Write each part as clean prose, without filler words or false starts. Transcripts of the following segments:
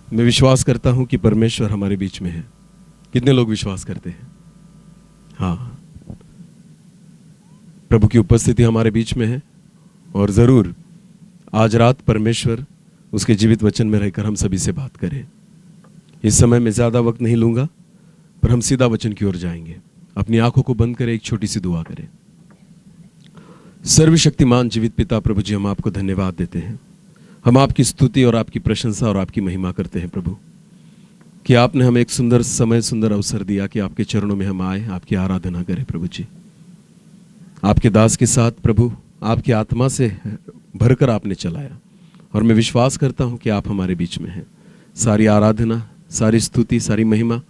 मैं विश्वास करता हूं कि परमेश्वर हमारे बीच में है। कितने लोग विश्वास करते हैं? हाँ, प्रभु की उपस्थिति हमारे बीच में है और जरूर आज रात परमेश्वर उसके जीवित वचन में रहकर हम सभी से बात करें। इस समय मैं ज्यादा वक्त नहीं लूंगा, पर हम सीधा वचन की ओर जाएंगे। अपनी आंखों को बंद करें, एक छोटी सी दुआ करें। सर्वशक्तिमान जीवित पिता प्रभु जी, हम आपको धन्यवाद देते हैं। हम आपकी स्तुति और आपकी प्रशंसा और आपकी महिमा करते हैं प्रभु, कि आपने हमें एक सुंदर समय, सुंदर अवसर दिया कि आपके चरणों में हम आए, आपकी आराधना करें प्रभु जी। आपके दास के साथ प्रभु आपकी आत्मा से भरकर आपने चलाया, और मैं विश्वास करता हूं कि आप हमारे बीच में हैं। सारी आराधना, सारी स्तुति, सारी महिमा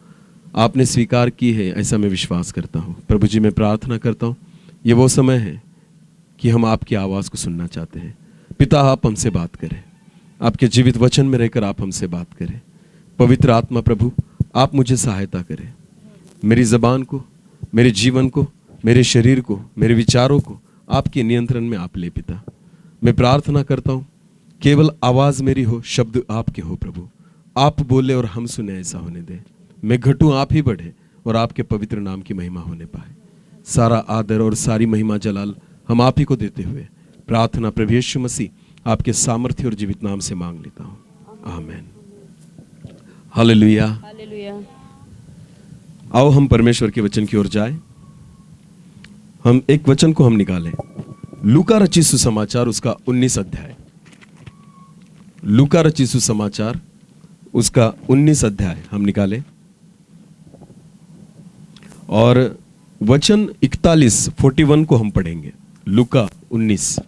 आपने स्वीकार की है, ऐसा मैं विश्वास करता हूं प्रभु जी। मैं प्रार्थना करता हूं ये वो समय है कि हम आपकी आवाज़ को सुनना चाहते हैं। पिता, आप हमसे बात करें, आपके जीवित वचन में रहकर आप हमसे बात करें। पवित्र आत्मा प्रभु, आप मुझे सहायता करें। मेरी ज़बान को, मेरे जीवन को, मेरे शरीर को, मेरे विचारों को आपके नियंत्रण में आप ले पिता। मैं प्रार्थना करता हूँ केवल आवाज़ मेरी हो, शब्द आपके हो प्रभु। आप बोले और हम सुने, ऐसा होने दें। मैं घटूं, आप ही बढ़े और आपके पवित्र नाम की महिमा होने पाए। सारा आदर और सारी महिमा जलाल हम आप ही को देते हुए प्रार्थना प्रभु यीशु मसीह आपके सामर्थ्य और जीवित नाम से मांग लेता हूं, आमीन। Hallelujah, hallelujah. आओ हम परमेश्वर के वचन की ओर जाएं। हम एक वचन को हम निकालें, लूका रचित सुसमाचार उसका 19 अध्याय। लूका रचित सुसमाचार उसका 19 अध्याय हम निकालें और वचन 41 को हम पढ़ेंगे। लूका 19।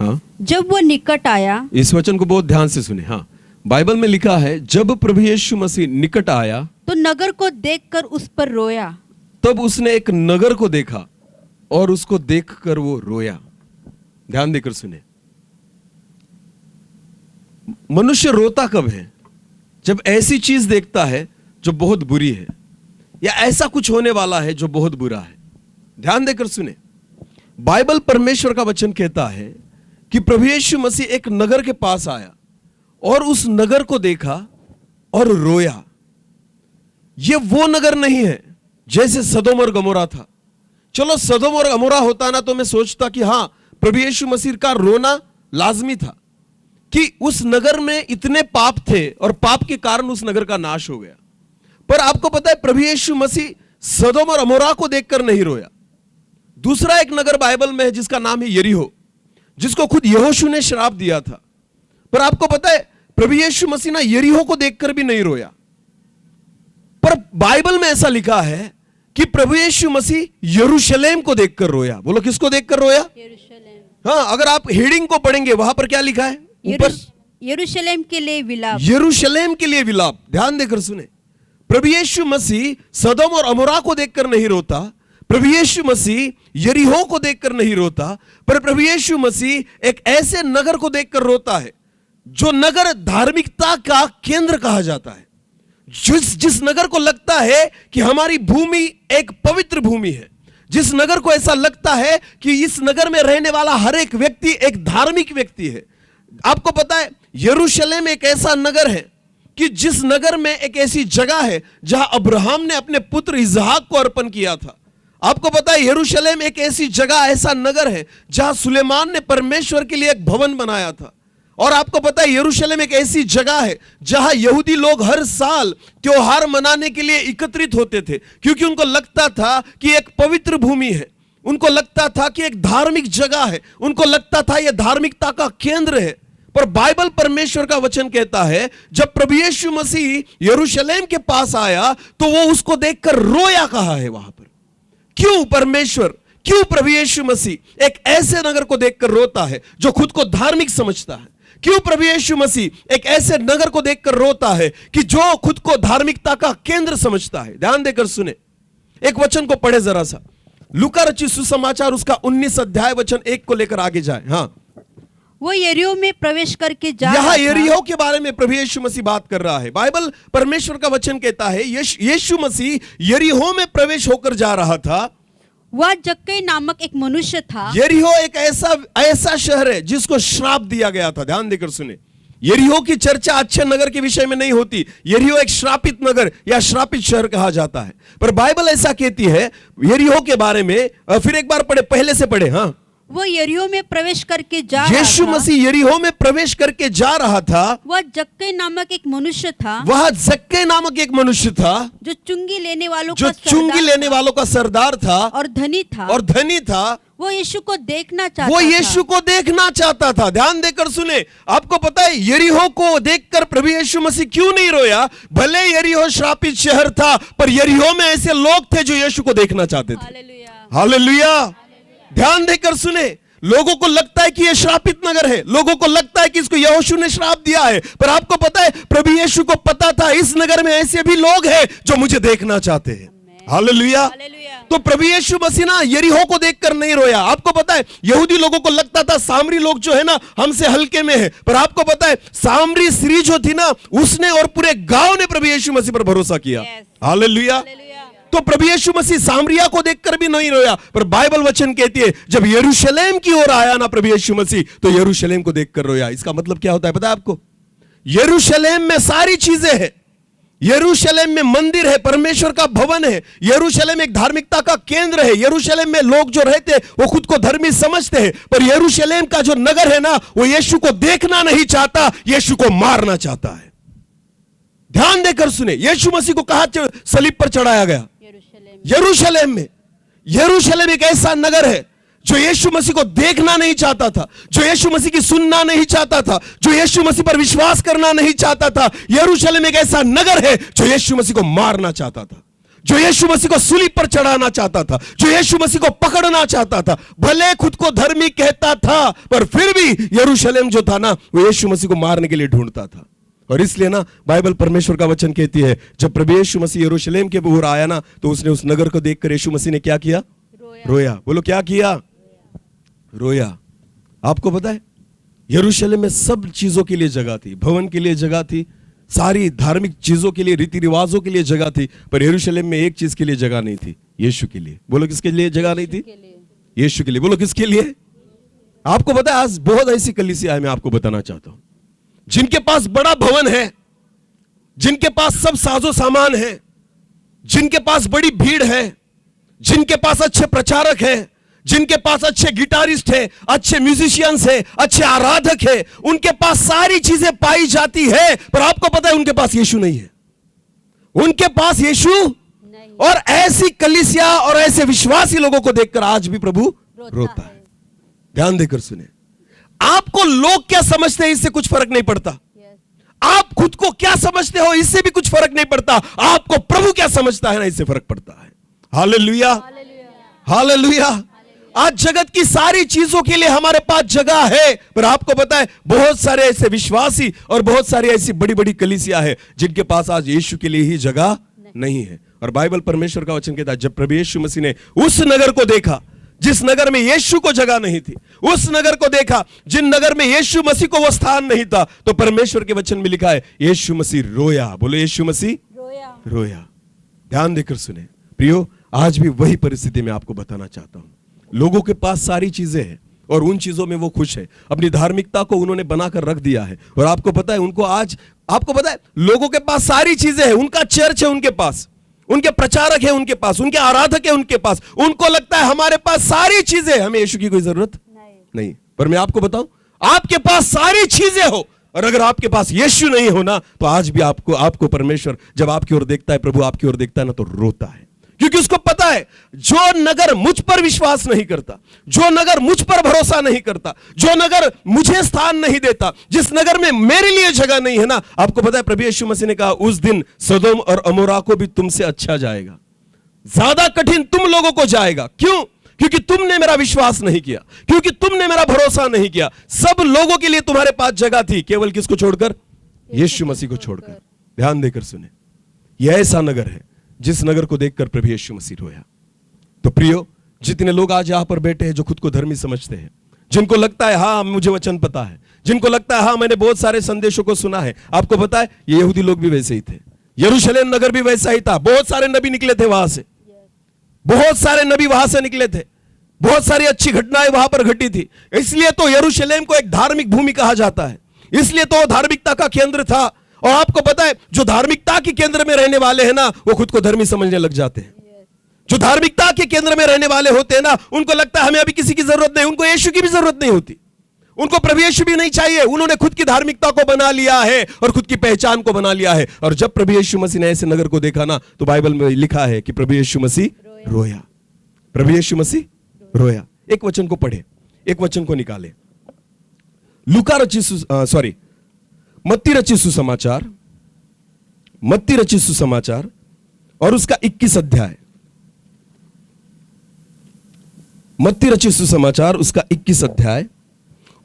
हाँ, जब वो निकट आया, इस वचन को बहुत ध्यान से सुने। हाँ, बाइबल में लिखा है, जब प्रभु यीशु मसीह निकट आया तो नगर को देखकर उस पर रोया। तब उसने एक नगर को देखा और उसको देखकर वो रोया। ध्यान देकर सुने। मनुष्य रोता कब है? जब ऐसी चीज देखता है जो बहुत बुरी है, या ऐसा कुछ होने वाला है जो बहुत बुरा है। ध्यान देकर सुने। बाइबल परमेश्वर का वचन कहता है कि प्रभु यीशु मसीह एक नगर के पास आया और उस नगर को देखा और रोया। यह वो नगर नहीं है जैसे सदोम और गमोरा था। चलो, सदोम और गमोरा होता ना तो मैं सोचता कि हां, प्रभु यीशु मसीह का रोना लाजमी था कि उस नगर में इतने पाप थे और पाप के कारण उस नगर का नाश हो गया। पर आपको पता है, प्रभु यीशु मसीह सदोम और गमोरा को देखकर नहीं रोया। दूसरा एक नगर बाइबल में है जिसका नाम है यरीहो, जिसको खुद यहोशू ने श्राप दिया था। पर आपको पता है, प्रभु यीशु मसीह ना यरीहो को देखकर भी नहीं रोया। पर बाइबल में ऐसा लिखा है कि प्रभु यीशु मसीह यरूशलेम को देखकर रोया। बोलो, किसको देखकर रोया? यरूशलेम। हाँ, अगर आप हेडिंग को पढ़ेंगे वहां पर क्या लिखा है ऊपर? यरूशलेम के लिए विलाप। यरूशलेम के लिए विलाप। ध्यान देकर सुने। प्रभु यीशु मसीह सदोम और अमोरा को देखकर नहीं रोता, प्रभु यीशु मसीह यरीहो को देखकर नहीं रोता, पर प्रभु यीशु मसीह एक ऐसे नगर को देखकर रोता है जो नगर धार्मिकता का केंद्र कहा जाता है। जिस नगर को लगता है कि हमारी भूमि एक पवित्र भूमि है, जिस नगर को ऐसा लगता है कि इस नगर में रहने वाला हर एक व्यक्ति एक धार्मिक व्यक्ति है। आपको पता है, यरूशलेम एक ऐसा नगर है कि जिस नगर में एक ऐसी जगह है जहां अब्राहम ने अपने पुत्र इसहाक को अर्पण किया था। आपको पता है, यरूशलेम एक ऐसी जगह, ऐसा नगर है जहां सुलेमान ने परमेश्वर के लिए एक भवन बनाया था। और आपको पता है, यरूशलेम एक ऐसी जगह है जहां यहूदी लोग हर साल त्योहार मनाने के लिए एकत्रित होते थे, क्योंकि उनको लगता था कि एक पवित्र भूमि है, उनको लगता था कि एक धार्मिक जगह है, उनको लगता था यह धार्मिकता का केंद्र है। पर बाइबल परमेश्वर का वचन कहता है, जब प्रभु यीशु मसीह यरूशलेम के पास आया तो वो उसको देखकर रोया कहा है वहां पर। क्यों परमेश्वर, क्यों प्रभु यीशु मसीह एक ऐसे नगर को देखकर रोता है जो खुद को धार्मिक समझता है? क्यों प्रभु यीशु मसीह एक ऐसे नगर को देखकर रोता है कि जो खुद को धार्मिकता का केंद्र समझता है? ध्यान देकर सुने, एक वचन को पढ़े जरा सा। लूका रचित सुसमाचार उसका 19 अध्याय वचन 1 को लेकर आगे जाए। हाँ, वो यरीहो में प्रवेश करके जा यहां रहा था। यरीहो के बारे में प्रभु यीशु मसीह बात कर रहा है। बाइबल परमेश्वर का वचन कहता है, यीशु मसीह यरीहो में प्रवेश होकर जा रहा था। वह जक्कई नामक एक मनुष्य था। यरीहो एक ऐसा शहर है जिसको श्राप दिया गया था। ध्यान देकर सुने, यरीहो की चर्चा अच्छे नगर के विषय में नहीं होती। यरीहो एक श्रापित नगर या श्रापित शहर कहा जाता है, पर बाइबल ऐसा कहती है यरीहो के बारे में। फिर एक बार पढ़े, पहले से पढ़े। हाँ, वो यरीहो में प्रवेश करके जा रहा यीशु था। मसीह यरीहो में प्रवेश करके जा रहा था। वह जक्कई नामक एक मनुष्य था, वह जक्कई नामक एक मनुष्य था जो चुंगी लेने वालों जो का चुंगी सरदार लेने वालों का सरदार था और धनी था। और धनी था। वो यीशु को देखना चाहता वो था। यीशु को देखना चाहता था। ध्यान देकर सुने, आपको पता है यरीहो को देखकर प्रभु यीशु मसीह क्यों नहीं रोया? भले यरीहो श्रापित शहर था, पर यरीहो में ऐसे लोग थे जो यीशु को देखना चाहते थे। हालेलुया। हालेलुया। ध्यान देकर सुने, लोगों को लगता है कि यह श्रापित नगर है, लोगों को लगता है कि इसको यहोशू ने श्राप दिया है, पर आपको पता है प्रभु यीशु को पता था इस नगर में ऐसे भी लोग हैं जो मुझे देखना चाहते हैं। हालेलुया। हालेलुया। तो प्रभु यीशु मसीह ना यरीहो को देखकर नहीं रोया। आपको पता है यहूदी लोगों को लगता था सामरी लोग जो है ना हमसे हल्के में है, पर आपको पता है सामरी स्त्री जो थी ना उसने और पूरे गांव ने प्रभु यीशु मसीह पर भरोसा किया। Yes. हालेलुया। हालेलुया। तो प्रभु यीशु मसीह सामरिया को देखकर भी नहीं रोया, पर बाइबल वचन कहती है जब यरूशलेम की ओर आया ना प्रभु यीशु मसीह, तो यरूशलेम को देखकर रोया। इसका मतलब क्या होता है पता है आपको? यरूशलेम में सारी चीजें हैं। यरूशलेम में मंदिर है, परमेश्वर का भवन है। यरूशलेम एक धार्मिकता का केंद्र है। यरूशलेम में लोग जो रहते हैं वो खुद को धर्मी समझते हैं, पर यरूशलेम का जो नगर है ना वो यीशु को देखना नहीं चाहता, यीशु को मारना चाहता है। ध्यान देकर सुने, यीशु मसीह को कहां सलीब पर चढ़ाया गया? यरूशलेम में। यरूशलेम एक ऐसा नगर है जो यीशु मसीह को देखना नहीं चाहता था, जो यीशु मसीह की सुनना नहीं चाहता था, जो यीशु मसीह पर विश्वास करना नहीं चाहता था। यरूशलेम एक ऐसा नगर है जो यीशु मसीह को मारना चाहता था, जो यीशु मसीह को सूली पर चढ़ाना चाहता था, जो यीशु मसीह को पकड़ना चाहता था। भले खुद को धर्मी कहता था, पर फिर भी यरूशलेम जो था ना वो यीशु मसीह को मारने के लिए ढूंढता था। और इसलिए ना बाइबल परमेश्वर का वचन कहती है जब प्रभु यीशु मसीह यरूशलेम के ओर आया ना तो उसने उस नगर को देखकर यीशु मसीह ने क्या किया? रोया। बोलो क्या किया? रोया। आपको पता है यरूशलेम में सब चीजों के लिए जगह थी, भवन के लिए जगह थी, सारी धार्मिक चीजों के लिए, रीति रिवाजों के लिए जगह थी, पर यरूशलेम में एक चीज के लिए जगह नहीं थी, यीशु के लिए। बोलो किसके लिए जगह नहीं थी? यीशु के लिए। बोलो किसके लिए? आपको पता है आज बहुत ऐसी कलीसिया है, मैं आपको बताना चाहता हूं, जिनके पास बड़ा भवन है, जिनके पास सब साजो सामान है, जिनके पास बड़ी भीड़ है, जिनके पास अच्छे प्रचारक हैं, जिनके पास अच्छे गिटारिस्ट हैं, अच्छे म्यूजिशियंस हैं, अच्छे आराधक हैं, उनके पास सारी चीजें पाई जाती है, पर आपको पता है उनके पास यीशु नहीं है। उनके पास यीशु नहीं। और ऐसी कलीसिया और ऐसे विश्वासी लोगों को देखकर आज भी प्रभु रोता है। ध्यान देकर सुने, आपको लोग क्या समझते हैं इससे कुछ फर्क नहीं पड़ता, आप खुद को क्या समझते हो इससे भी कुछ फर्क नहीं पड़ता, आपको प्रभु क्या समझता है ना इससे फर्क पड़ता है। हालेलुया। हालेलुया। आज जगत की सारी चीजों के लिए हमारे पास जगह है, पर आपको पता है बहुत सारे ऐसे विश्वासी और बहुत सारी ऐसी बड़ी बड़ी कलीसिया है जिनके पास आज यीशु के लिए ही जगह नहीं है। और बाइबल परमेश्वर का वचन कहता है जब प्रभु यीशु मसीह ने उस नगर को देखा जिस नगर में यीशु को जगह नहीं थी, उस नगर को देखा जिन नगर में यीशु मसीह को वो स्थान नहीं था, तो परमेश्वर के वचन में लिखा है यीशु मसीह रोया। बोलो यीशु मसीह रोया। ध्यान देकर सुने प्रियो, आज भी वही परिस्थिति में आपको बताना चाहता हूं। लोगों के पास सारी चीजें हैं और उन चीजों में वो खुश है, अपनी धार्मिकता को उन्होंने बनाकर रख दिया है। और आपको पता है उनको आज, आपको पता है लोगों के पास सारी चीजें हैं, उनका चर्च है उनके पास, उनके प्रचारक है उनके पास, उनके आराधक है उनके पास, उनको लगता है हमारे पास सारी चीजें, हमें यीशु की कोई जरूरत नहीं। पर मैं आपको बताऊं, आपके पास सारी चीजें हो और अगर आपके पास यीशु नहीं होना तो आज भी आपको परमेश्वर जब आपकी ओर देखता है, प्रभु आपकी ओर देखता है ना, तो रोता है, क्योंकि उसको पता है जो नगर मुझ पर विश्वास नहीं करता, जो नगर मुझ पर भरोसा नहीं करता, जो नगर मुझे स्थान नहीं देता, जिस नगर में मेरे लिए जगह नहीं है ना, आपको पता है प्रभु यीशु मसीह ने कहा उस दिन सदोम और अमोरा को भी तुमसे अच्छा जाएगा, ज्यादा कठिन तुम लोगों को जाएगा। क्यों? क्योंकि तुमने मेरा विश्वास नहीं किया, क्योंकि तुमने मेरा भरोसा नहीं किया। सब लोगों के लिए तुम्हारे पास जगह थी, केवल किसको छोड़कर? यीशु मसीह को छोड़कर। ध्यान देकर सुने, यह ऐसा नगर है जिस नगर को देखकर प्रभु यीशु मसीह रोया। तो प्रियो, जितने लोग आज यहां पर बैठे हैं जो खुद को धर्मी समझते हैं, जिनको लगता है हाँ मुझे वचन पता है, जिनको लगता है हाँ मैंने बहुत सारे संदेशों को सुना है, आपको पता है ये यहूदी लोग भी वैसे ही थे, यरूशलेम नगर भी वैसा ही था। बहुत सारे नबी निकले थे वहां से, बहुत सारे नबी वहां से निकले थे, बहुत सारी अच्छी घटनाएं वहां पर घटी थी। इसलिए तो यरूशलेम को एक धार्मिक भूमि कहा जाता है, इसलिए तो वो धार्मिकता का केंद्र था। और आपको पता है, जो धार्मिकता के केंद्र में रहने वाले हैं ना, वो खुद को धर्मी समझने लग जाते हैं। जो धार्मिकता के केंद्र में रहने वाले होते हैं ना, उनको लगता है हमें अभी किसी की जरूरत नहीं, उनको यीशु की भी जरूरत नहीं होती, उनको प्रभु यीशु भी नहीं चाहिए। उन्होंने खुद की धार्मिकता को बना लिया है और खुद की पहचान को बना लिया है। और जब प्रभु यीशु मसीह ने ऐसे नगर को देखा ना, तो बाइबल में लिखा है कि प्रभु यीशु मसीह रोया। प्रभु यीशु मसीह रोया। एक वचन को पढ़े, एक वचन को निकाले। मत्ती रचित सुसमाचार, मत्ती रचित सुसमाचार और उसका 21 अध्याय। मत्ती रचित सुसमाचार उसका 21 अध्याय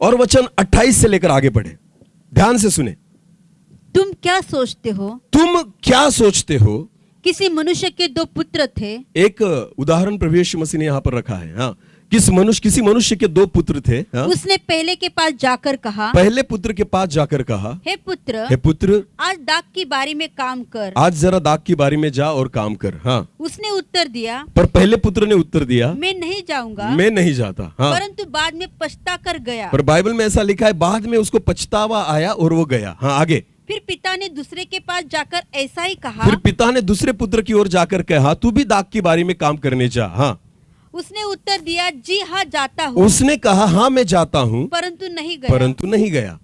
और वचन 28 से लेकर आगे बढ़े। ध्यान से सुने। तुम क्या सोचते हो? तुम क्या सोचते हो? किसी मनुष्य के 2 पुत्र थे। एक उदाहरण प्रभु यीशु मसीह ने यहां पर रखा है। हाँ, किसी मनुष्य के 2 पुत्र थे। हाँ? उसने पहले के पास जाकर कहा, पहले पुत्र के पास जाकर कहा, हे हे पुत्र, आज दाख की बारी में काम कर। आज जरा दाख की बारी में जा और काम कर। हाँ, उसने उत्तर दिया, पर पहले पुत्र ने उत्तर दिया, मैं नहीं जाऊंगा, मैं नहीं जाता। हाँ, परंतु बाद में पछता कर गया। पर बाइबल में ऐसा लिखा है, बाद में उसको पछतावा आया और वो गया। हाँ, आगे। फिर पिता ने दूसरे के पास जाकर ऐसा ही कहा। फिर पिता ने दूसरे पुत्र की ओर जाकर कहा, तू भी दाख की बारी में काम करने जा। हाँ, उसने उत्तर दिया, जी हाँ जाता हूँ। उसने कहा, हाँ मैं जाता हूँ, परंतु नहीं गया।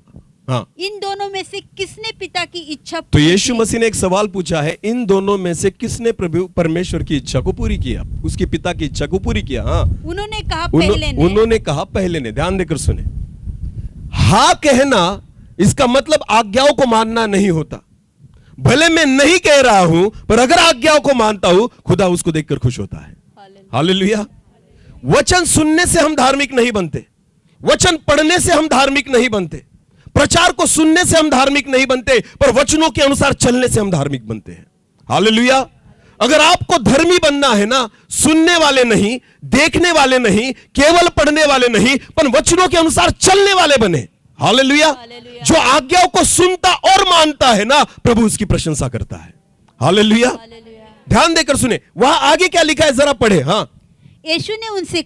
हाँ, इन दोनों में से किसने पिता की इच्छा तो पूरी यीशु की? मसीह ने एक सवाल पूछा है, इन दोनों में से किसने प्रभु परमेश्वर की इच्छा को पूरी किया, उसके पिता की इच्छा को पूरी किया? हाँ, उन्होंने कहा पहले ने। उन्होंने कहा पहले ने। ध्यान देकर सुने। हाँ कहना इसका मतलब आज्ञाओं को मानना नहीं होता। भले मैं नहीं कह रहा हूं, पर अगर आज्ञाओं को मानता हूं, खुदा उसको देखकर खुश होता है। हालेलुया। वचन सुनने से हम धार्मिक नहीं बनते, वचन पढ़ने से हम धार्मिक नहीं बनते, प्रचार को सुनने से हम धार्मिक नहीं बनते, पर वचनों के अनुसार चलने से हम धार्मिक बनते हैं। हालेलुया। अगर आपको धर्मी बनना है ना, सुनने वाले नहीं, देखने वाले नहीं, केवल पढ़ने वाले नहीं, पर वचनों के अनुसार चलने वाले बने। हालेलुया। जो आज्ञाओं को सुनता और मानता है ना, प्रभु उसकी प्रशंसा करता है। हालेलुया। ध्यान देकर सुने, वहां आगे क्या लिखा है, जरा पढ़े। हाँ, यीशु ने उनसे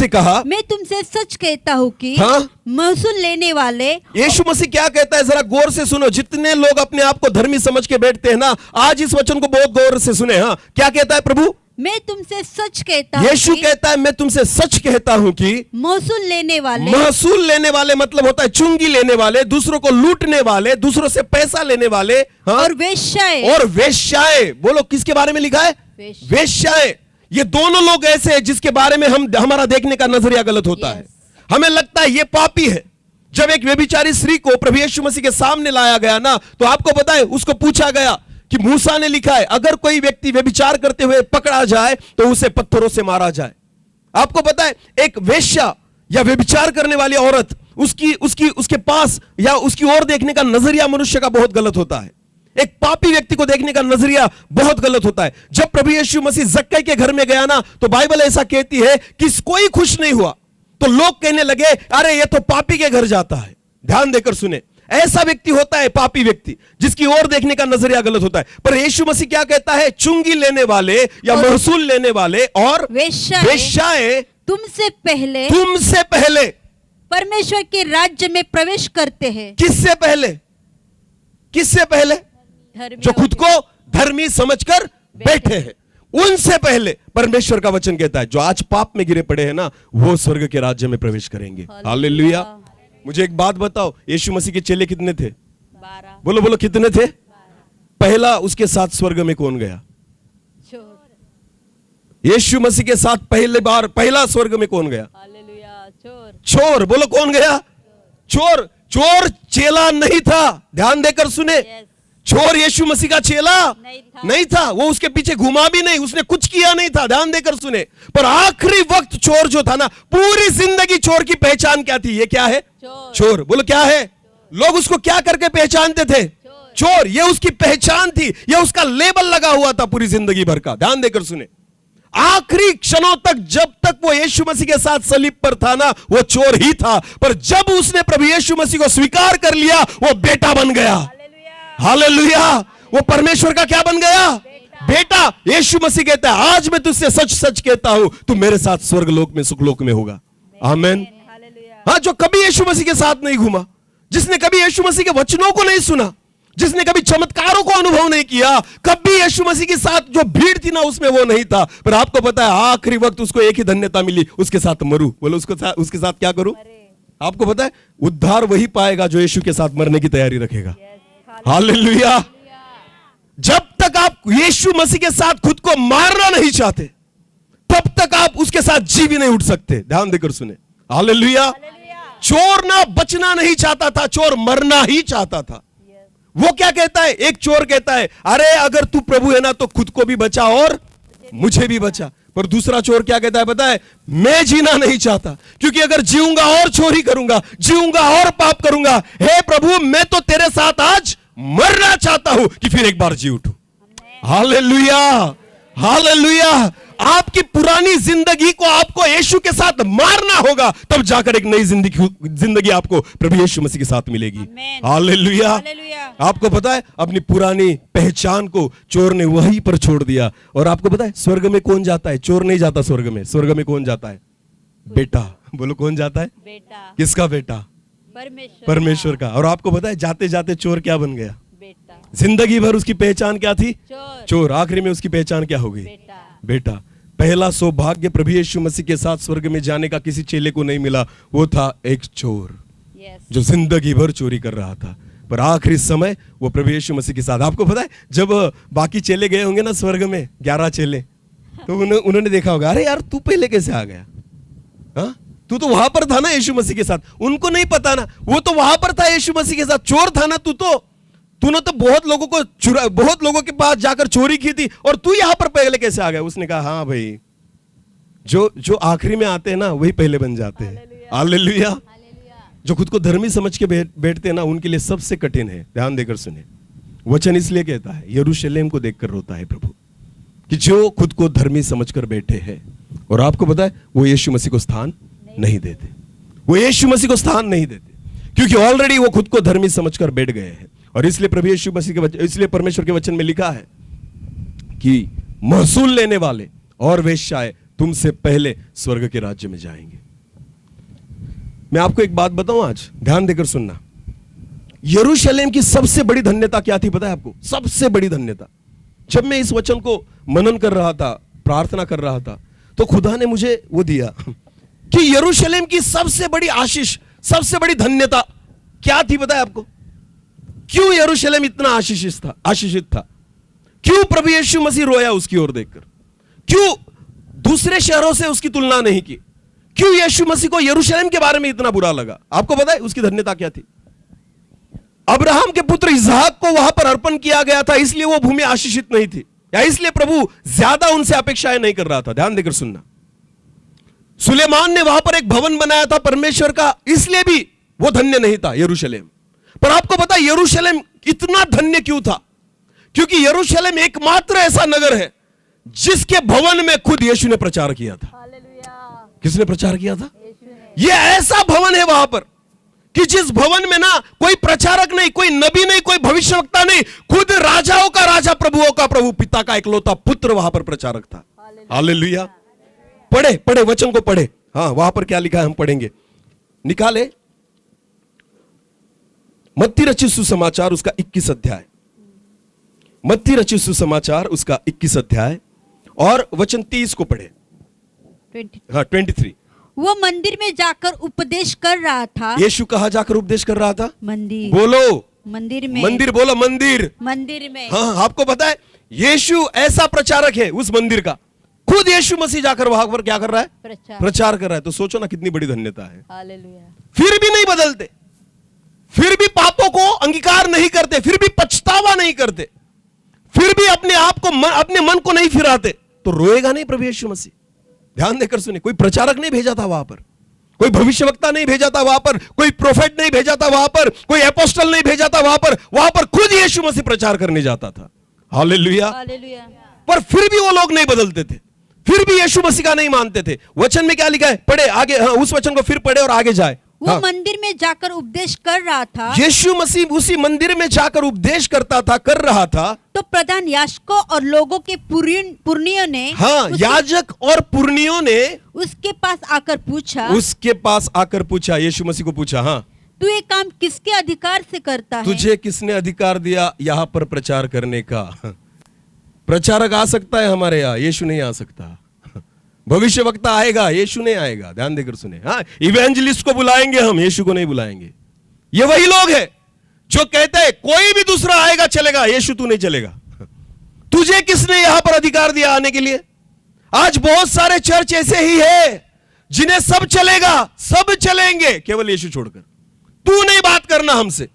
कहा, मैं तुमसे सच कहता हूँ कि हाँ? महसूल लेने वाले। यीशु मसीह क्या कहता है, जरा गौर से सुनो। जितने लोग अपने आप को धर्मी समझ के बैठते हैं ना, आज इस वचन को बहुत गौर से सुने। हाँ, क्या कहता है प्रभु? मैं तुमसे सच कहता हूँ। यीशु कहता है, मैं तुमसे सच कहता हूं कि महसूल लेने वाले मतलब होता है चुंगी लेने वाले, दूसरों को लूटने वाले, दूसरों से पैसा लेने वाले। हाँ? और वेश्याएं। बोलो किसके बारे में लिखा है? वेश्याएं। ये दोनों लोग ऐसे हैं जिसके बारे में हमारा देखने का नजरिया गलत होता है। हमें लगता है ये पापी है। जब एक व्यभिचारी स्त्री को प्रभु यीशु मसीह के सामने लाया गया ना, तो आपको पता है उसको पूछा गया कि मूसा ने लिखा है, अगर कोई व्यक्ति व्यभिचार करते हुए पकड़ा जाए तो उसे पत्थरों से मारा जाए। आपको पता है, एक वेश्या या व्यभिचार करने वाली औरत, उसके पास या उसकी ओर देखने का नजरिया मनुष्य का बहुत गलत होता है। एक पापी व्यक्ति को देखने का नजरिया बहुत गलत होता है। जब प्रभु यीशु मसीह जक्कई के घर में गया ना, तो बाइबल ऐसा कहती है कि कोई खुश नहीं हुआ, तो लोग कहने लगे, अरे ये तो पापी के घर जाता है। ध्यान देकर सुने, ऐसा व्यक्ति होता है पापी व्यक्ति, जिसकी ओर देखने का नजरिया गलत होता है। पर यीशु मसीह क्या कहता है? चुंगी लेने वाले या महसूल लेने वाले और वेश्याएं तुमसे पहले परमेश्वर के राज्य में प्रवेश करते हैं। किससे पहले? जो खुद को धर्मी समझकर बैठे हैं, उनसे पहले परमेश्वर का वचन कहता है, जो आज पाप में गिरे पड़े हैं ना, वो स्वर्ग के राज्य में प्रवेश करेंगे। हालेलुया। मुझे एक बात बताओ, यीशु मसीह के चेले कितने थे? 12। बोलो कितने थे? पहला उसके साथ स्वर्ग में कौन गया? यीशु मसीह के साथ पहला स्वर्ग में कौन गया? चोर। बोलो कौन गया? चोर चेला नहीं था। ध्यान देकर सुने, चोर यीशु मसीह का चेला नहीं था। वो उसके पीछे घुमा भी नहीं, उसने कुछ किया नहीं था। ध्यान देकर सुने, पर आखिरी वक्त चोर जो था ना, पूरी जिंदगी चोर की पहचान क्या थी? ये क्या है? चोर। बोलो क्या है? लोग उसको क्या करके पहचानते थे? चोर। ये उसकी पहचान थी, ये उसका लेबल लगा हुआ था पूरी जिंदगी भर का। ध्यान देकर सुने, आखिरी क्षणों तक, जब तक वो यीशु मसीह के साथ सलीब पर था ना, वो चोर ही था। पर जब उसने प्रभु यीशु मसीह को स्वीकार कर लिया, वो बेटा बन गया। हालेलुया। वो परमेश्वर का क्या बन गया? बेटा। यीशु मसीह कहता है, आज मैं तुझसे सच सच कहता हूं, तू मेरे साथ स्वर्ग लोक में, सुखलोक में होगा। आमीन। हाँ, जो कभी यीशु मसीह के साथ नहीं घूमा, जिसने कभी यीशु मसीह के वचनों को नहीं सुना, जिसने कभी चमत्कारों को अनुभव नहीं किया, कभी यीशु मसीह के साथ जो भीड़ थी ना उसमें वो नहीं था, पर आपको पता है आखिरी वक्त उसको एक ही धन्यता मिली, उसके साथ मरूं। बोलो उसके साथ क्या करूं? आपको पता है उद्धार वही पाएगा जो यीशु के साथ मरने की तैयारी रखेगा। हालेलुया। जब तक आप यीशु मसीह के साथ खुद को मारना नहीं चाहते, तब तक आप उसके साथ जी भी नहीं उठ सकते। ध्यान देकर सुने। हालेलुया। चोर ना बचना नहीं चाहता था, चोर मरना ही चाहता था। वो क्या कहता है? एक चोर कहता है, अरे अगर तू प्रभु है ना तो खुद को भी बचा और मुझे भी बचा। पर दूसरा चोर क्या कहता है पता है? मैं जीना नहीं चाहता, क्योंकि अगर जीऊंगा और चोरी करूंगा, जीऊंगा और पाप करूंगा। हे प्रभु, मैं तो तेरे साथ आज मरना चाहता हूं कि फिर एक बार जी उठूं। Hallelujah, hallelujah. आपकी पुरानी जिंदगी को आपको यीशु के साथ मारना होगा, तब जाकर एक नई जिंदगी आपको प्रभु यीशु मसीह के साथ मिलेगी। हालेलुया। आपको पता है अपनी पुरानी पहचान को चोर ने वहीं पर छोड़ दिया। और आपको पता है स्वर्ग में कौन जाता है? चोर नहीं जाता स्वर्ग में। स्वर्ग में कौन जाता है? बेटा। बोलो कौन जाता है? बेटा। किसका बेटा? परमेश्वर का। और आपको पता है जाते जाते चोर क्या बन गया? बेटा। जिंदगी भर उसकी पहचान क्या थी? चोर। आखिरी में उसकी पहचान क्या हो गई? बेटा। पहला सौभाग्य प्रभु यीशु मसीह के साथ स्वर्ग में जाने का किसी चेले को नहीं मिला, वो था एक चोर जो जिंदगी भर चोरी कर रहा था। पर आखिरी समय वो प्रभु यीशु मसीह के साथ। आपको पता है जब बाकी चेले गए होंगे ना स्वर्ग में, 11 चेले, तो उन्होंने देखा होगा, अरे यार तू पहले कैसे आ गया? हाँ, तू तो वहां पर था ना यीशु मसीह के साथ। उनको नहीं पता ना, वो तो वहां पर था यीशु मसीह के साथ। चोर था ना तूने तो बहुत लोगों के पास जाकर चोरी की थी, और तू यहां पर पहले कैसे आ गया? उसने कहा, हाँ भाई, जो आखिरी में आते हैं ना वही पहले बन जाते हैं। हालेलुया। जो खुद को धर्मी समझ के बैठते हैं ना, उनके लिए सबसे कठिन है। ध्यान देकर सुने। वचन इसलिए कहता है, यरूशलेम को देखकर रोता है प्रभु, कि जो खुद को धर्मी समझकर बैठे हैं, और आपको पता है वो यीशु मसीह को स्थान नहीं देते। वो यीशु मसीह को स्थान नहीं देते, क्योंकि ऑलरेडी वो खुद को धर्मी समझकर बैठ गए हैं। और इसलिए प्रभु यीशु मसीह के इसलिए परमेश्वर के वचन में लिखा है कि महसूल लेने वाले और वेश्याएं तुमसे पहले स्वर्ग के राज्य में जाएंगे। मैं आपको एक बात बताऊं, आज ध्यान देकर सुनना। यरूशलेम की सबसे बड़ी धन्यता क्या थी पता है आपको? सबसे बड़ी धन्यता, जब मैं इस वचन को मनन कर रहा था, प्रार्थना कर रहा था, तो खुदा ने मुझे वो दिया कि यरूशलेम की सबसे बड़ी आशीष, सबसे बड़ी धन्यता क्या थी पता है आपको? क्यों यरूशलेम इतना आशीषित था? क्यों प्रभु यीशु मसीह रोया उसकी ओर देखकर? क्यों दूसरे शहरों से उसकी तुलना नहीं की? क्यों यीशु मसीह को यरूशलेम के बारे में इतना बुरा लगा? आपको पता है उसकी धन्यता क्या थी? अब्राहम के पुत्र इसहाक को वहां पर अर्पण किया गया था, इसलिए वो भूमि आशीषित नहीं थी, या इसलिए प्रभु ज्यादा उनसे अपेक्षाएं नहीं कर रहा था। ध्यान देकर सुनना। सुलेमान ने वहां पर एक भवन बनाया था परमेश्वर का, इसलिए भी वो धन्य नहीं था यरूशलेम। पर आपको पता है यरूशलेम इतना धन्य क्यों था? क्योंकि यरूशलेम एकमात्र ऐसा नगर है जिसके भवन में खुद यीशु ने प्रचार किया था। किसने प्रचार किया था? यह ऐसा भवन है वहां पर कि जिस भवन में ना कोई प्रचारक नहीं, कोई नबी नहीं, कोई भविष्यवक्ता नहीं, खुद राजाओं का राजा, प्रभुओं का प्रभु, पिता का इकलौता पुत्र वहां पर प्रचारक था। हालेलुया। पढ़े वचन को पढ़े। हाँ, वहां पर क्या लिखा है हम पढ़ेंगे। निकाले मत्ती रचित सुसमाचार उसका 21 अध्याय। मत्ती रचित सुसमाचार उसका 21 अध्याय और वचन 30 को पढ़े। 23। वो मंदिर में जाकर उपदेश कर रहा था। यीशु कहाँ जाकर उपदेश कर रहा था? मंदिर। बोलो मंदिर में। मंदिर बोलो, मंदिर। मंदिर में। हाँ, आपको पता है यीशु ऐसा प्रचारक है उस मंदिर का। खुद यीशु मसीह जाकर वहां पर क्या कर रहा है? प्रचार कर रहा है। तो सोचो ना कितनी बड़ी धन्यता है। हालेलुया। फिर भी नहीं बदलते, फिर भी पापों को अंगीकार नहीं करते, फिर भी पछतावा नहीं करते, फिर भी अपने आप को अपने मन को नहीं फिराते, तो रोएगा नहीं प्रभु यीशु मसीह? ध्यान देकर सुने। कोई प्रचारक नहीं भेजा था वहां पर, कोई भविष्यवक्ता नहीं भेजा था वहां पर, कोई प्रोफेट नहीं भेजा था वहां पर, कोई एपोस्टल नहीं भेजा था वहां पर खुद यीशु मसीह प्रचार करने जाता था। हालेलुया। पर फिर भी वो लोग नहीं बदलते थे, फिर भी यीशु मसीह का नहीं मानते थे। वचन में क्या लिखा है? पढ़े आगे। हाँ, उस वचन को फिर पढ़े और आगे जाए। वो मंदिर में जाकर उपदेश कर रहा था। यीशु मसीह उसी मंदिर में जाकर उपदेश कर रहा था। तो प्रधान याजकों और लोगों के पुरनियों ने, हाँ, याजक और पुरनियों ने उसके पास आकर पूछा। यीशु मसीह को पूछा, हाँ, तू ये काम किसके अधिकार से करता है? तुझे किसने अधिकार दिया यहाँ पर प्रचार करने का? प्रचारक आ सकता है हमारे यहाँ, यीशु नहीं आ सकता। भविष्य वक्ता आएगा, यीशु नहीं आएगा। ध्यान देकर सुने। हाँ, इवेंजलिस्ट को बुलाएंगे हम, यीशु को नहीं बुलाएंगे। ये वही लोग हैं जो कहते हैं कोई भी दूसरा आएगा चलेगा, यीशु तू नहीं चलेगा। तुझे किसने यहां पर अधिकार दिया आने के लिए? आज बहुत सारे चर्च ऐसे ही है जिन्हें सब चलेगा, सब चलेंगे, केवल यीशु छोड़कर। तू नहीं बात करना हमसे,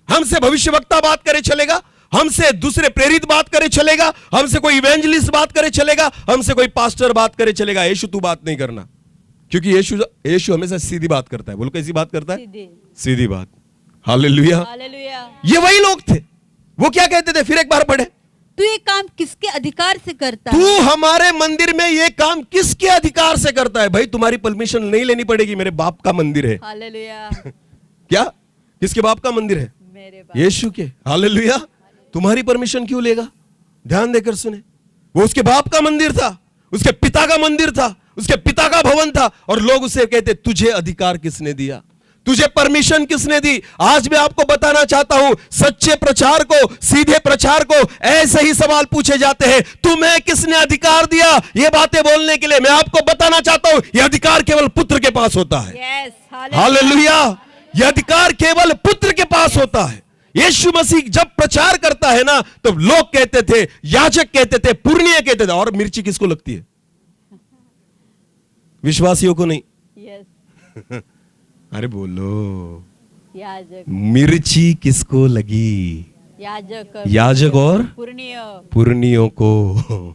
हमसे भविष्यवक्ता बात करे चलेगा, हमसे दूसरे प्रेरित बात करे चलेगा, हमसे कोई इवेंजलिस्ट बात करे चलेगा, हमसे कोई पास्टर बात करे चलेगा, यीशु तू बात नहीं करना। क्योंकि यीशु हमेशा सीधी बात करता है। बोलो कैसी बात करता है? सीधी बात। हालेलुया। हालेलुया। ये वही लोग थे। वो क्या कहते थे? फिर एक बार पढ़े। तू ये काम किसके अधिकार से करता है? तू हमारे मंदिर में ये काम किसके अधिकार से करता है? भाई तुम्हारी परमिशन नहीं लेनी पड़ेगी, मेरे बाप का मंदिर है। हालेलुया। क्या? किसके बाप का मंदिर है? मेरे बाप। यीशु के। हालेलुया। तुम्हारी परमिशन क्यों लेगा? ध्यान देकर सुने। वो उसके बाप का मंदिर था, उसके पिता का मंदिर था, उसके पिता का भवन था, और लोग उसे कहते तुझे अधिकार किसने दिया? तुझे परमिशन किसने दी? आज मैं आपको बताना चाहता हूं, सच्चे प्रचार को, सीधे प्रचार को ऐसे ही सवाल पूछे जाते हैं, तुम्हें किसने अधिकार दिया ये बातें बोलने के लिए? मैं आपको बताना चाहता हूं, यह अधिकार केवल पुत्र के पास होता है। Yes, hallelujah. यह अधिकार केवल पुत्र के पास होता है। यीशु मसीह जब प्रचार करता है ना, तो लोग कहते थे, याजक कहते थे, पुरनिय कहते थे। और मिर्ची किसको लगती है? विश्वासियों को नहीं। यस। अरे बोलो, याजक। मिर्ची किसको लगी? याजक और पुरनियों को।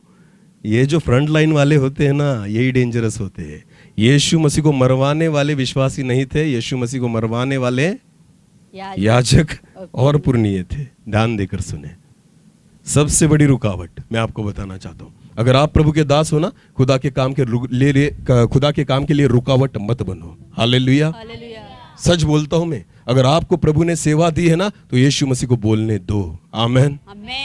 ये जो फ्रंट लाइन वाले होते हैं ना, यही डेंजरस होते हैं। यीशु मसीह को मरवाने वाले विश्वासी नहीं थे, यीशु मसीह को मरवाने वाले याजक और पुरनिय थे। ध्यान देकर सुने। सबसे बड़ी रुकावट मैं आपको बताना चाहता हूं, अगर आप प्रभु के दास हो ना, खुदा के काम के लिए रुकावट मत बनो। हालेलुया। सच बोलता हूं मैं, अगर आपको प्रभु ने सेवा दी है ना, तो यीशु मसीह को बोलने दो। आमेन।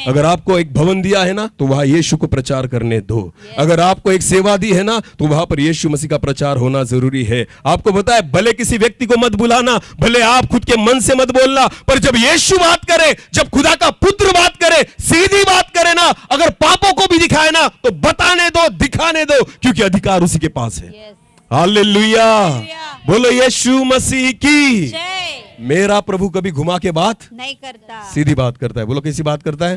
अगर आपको एक भवन दिया है ना, तो वहां यीशु को प्रचार करने दो। अगर आपको एक सेवा दी है ना, तो वहां पर यीशु मसीह का प्रचार होना जरूरी है। आपको पता है, भले किसी व्यक्ति को मत बुलाना, भले आप खुद के मन से मत बोलना, पर जब यीशु बात करे, जब खुदा का पुत्र बात करे, सीधी बात करे ना, अगर पापों को भी दिखाए ना, तो बताने दो, दिखाने दो, क्योंकि अधिकार उसी के पास है। हालेलुया। बोलो यीशु मसीह की। मेरा प्रभु कभी घुमा के बात नहीं करता, सीधी बात करता है। बोलो कैसी बात करता है?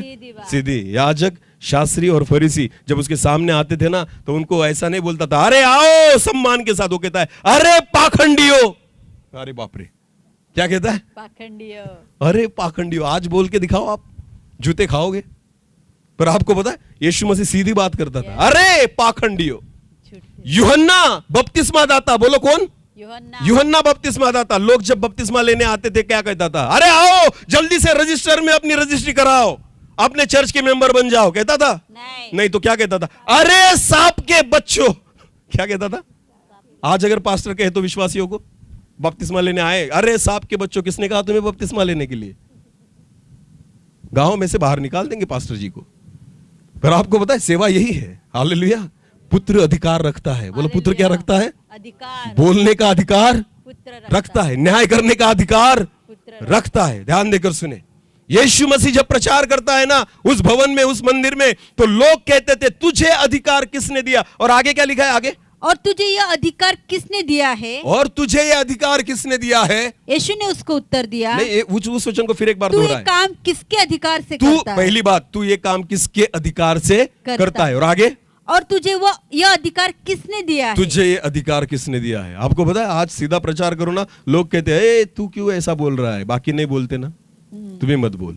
सीधी। याजक, शास्त्री और फरीसी जब उसके सामने आते थे ना, तो उनको ऐसा नहीं बोलता था, अरे आओ सम्मान के साथ। वो कहता है, अरे पाखंडियो। अरे बाप रे, क्या कहता है? पाखंडियो। अरे पाखंडियो। आज बोल के दिखाओ, आप जूते खाओगे। पर आपको पता है, यीशु मसीह सीधी बात करता था, अरे पाखंडियो। यूहन्ना बपतिस्मा दाता, बोलो कौन? यूहन्ना बपतिस्मा दाता। लोग जब बपतिस्मा लेने आते थे, क्या कहता था? अरे आओ जल्दी से रजिस्टर में अपनी रजिस्ट्री कराओ, अपने चर्च के मेंबर बन जाओ। कहता था? नहीं तो क्या कहता था? अरे सांप के बच्चों। क्या कहता था? आज अगर पास्टर कहे तो विश्वासियों को बपतिस्मा लेने आए, अरे सांप के बच्चों, किसने कहा तुम्हें बपतिस्मा लेने के लिए? गांव में से बाहर निकाल देंगे पास्टर जी को। पर आपको पता है, सेवा यही है। हालेलुया। पुत्र अधिकार रखता है। बोलो पुत्र क्या रखता है? अधिकार। बोलने का अधिकार रखता है, न्याय करने का अधिकार रखता है। ध्यान देकर सुने। यीशु मसीह जब प्रचार करता है ना, उस भवन में, उस मंदिर में, तो लोग कहते थे, तुझे अधिकार किसने दिया? और आगे क्या लिखा है? आगे, और तुझे यह अधिकार किसने दिया है? और तुझे यह अधिकार किसने दिया है? यीशु ने उसको उत्तर दिया, नहीं, उस वचन को फिर एक बार तू दोहराए। ये काम किसके अधिकार से तू, करता है? पहली बात, तू ये काम किसके अधिकार से करता है? और आगे, और तुझे यह अधिकार किसने दिया है? तुझे ये अधिकार किसने दिया है? आपको पता है, आज सीधा प्रचार करो ना, लोग कहते हैं, ए तू क्यों ऐसा बोल रहा है? बाकी नहीं बोलते ना, तू भी मत बोल,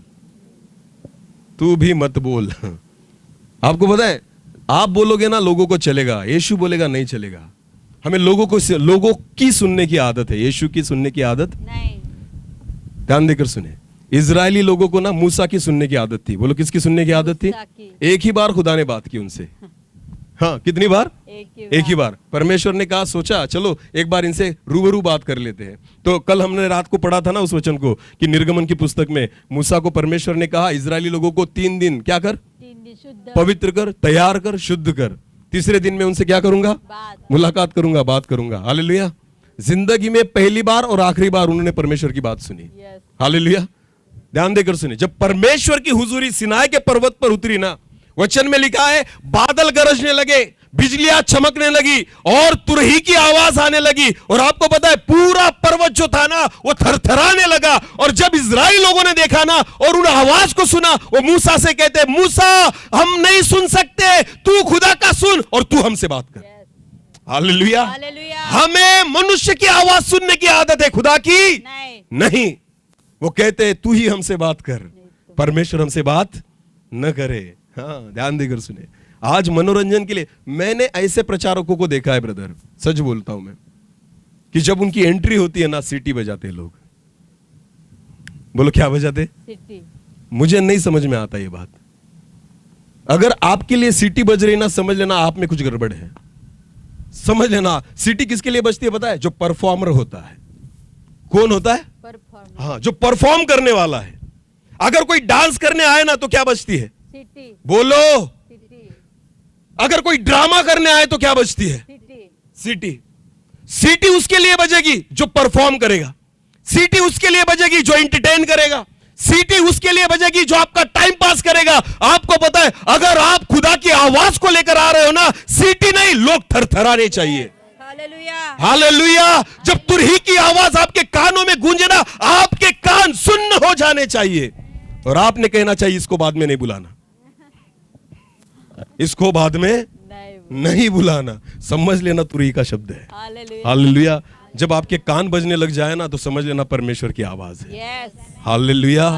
तू भी मत बोल। आपको पता है, आप बोलोगे ना, लोगों को चलेगा, यीशु बोलेगा नहीं चलेगा। हमें लोगों की सुनने की आदत है, यीशु की सुनने की आदत नहीं। ध्यान देकर सुने। इजरायली लोगों को ना मूसा की सुनने की आदत थी। बोलो किसकी सुनने की आदत थी? एक ही बार खुदा ने बात की उनसे। हाँ, कितनी बार? एक ही बार। परमेश्वर ने कहा, सोचा चलो एक बार इनसे रूबरू बात कर लेते हैं। तो कल हमने रात को पढ़ा था ना उस वचन को, कि निर्गमन की पुस्तक में मूसा को परमेश्वर ने कहा, इजरायली लोगों को 3 दिन क्या कर? पवित्र कर, तैयार कर, शुद्ध कर। तीसरे दिन में उनसे क्या करूंगा? मुलाकात करूंगा, बात करूंगा। हालेलुया। जिंदगी में पहली बार और आखिरी बार उन्होंने परमेश्वर की बात सुनी। हालेलुया। ध्यान देकर सुने, जब परमेश्वर की हुजूरी सिनाई के पर्वत पर उतरी ना, वचन में लिखा है बादल गरजने लगे, बिजलियां चमकने लगी और तुरही की आवाज आने लगी, और आपको पता है पूरा पर्वत जो था ना वो थरथराने लगा। और जब इजराइल लोगों ने देखा ना और उन आवाज को सुना, वो मूसा से कहते, मूसा हम नहीं सुन सकते, तू खुदा का सुन और तू हमसे बात कर। हालेलुया। हमें मनुष्य की आवाज सुनने की आदत है, खुदा की नहीं। वो कहते तू ही हमसे बात कर, परमेश्वर हमसे बात न करे। हाँ, ध्यान देकर सुने। आज मनोरंजन के लिए मैंने ऐसे प्रचारकों को देखा है ब्रदर, सच बोलता हूं मैं, कि जब उनकी एंट्री होती है ना, सीटी बजाते लोग। बोलो क्या बजाते? सीटी। मुझे नहीं समझ में आता ये बात। अगर आपके लिए सीटी बज रही ना, समझ लेना आप में कुछ गड़बड़ है। समझ लेना। सीटी किसके लिए बजती है पता है? जो परफॉर्मर होता है। कौन होता है? परफॉर्मर। हाँ, जो परफॉर्म करने वाला है। अगर कोई डांस करने आए ना तो क्या बजती है? सीटी। बोलो। सीटी। अगर कोई ड्रामा करने आए तो क्या बजती है? सीटी। सीटी। सीटी उसके लिए बजेगी जो परफॉर्म करेगा। सीटी उसके लिए बजेगी जो एंटरटेन करेगा। सीटी उसके लिए बजेगी जो आपका टाइम पास करेगा। आपको पता है, अगर आप खुदा की आवाज को लेकर आ रहे हो ना, सीटी नहीं, लोग थरथराने चाहिए। हालेलुया। जब तुरही की आवाज आपके कानों में गूंजे ना, आपके कान सुन्न हो जाने चाहिए, और आपने कहना चाहिए इसको बाद में नहीं बुलाना, इसको बाद में नहीं बुलाना। समझ लेना तुरही का शब्द है। हालेलुया। जब आपके कान बजने लग जाए ना तो समझ लेना परमेश्वर की आवाज है। हालेलुया।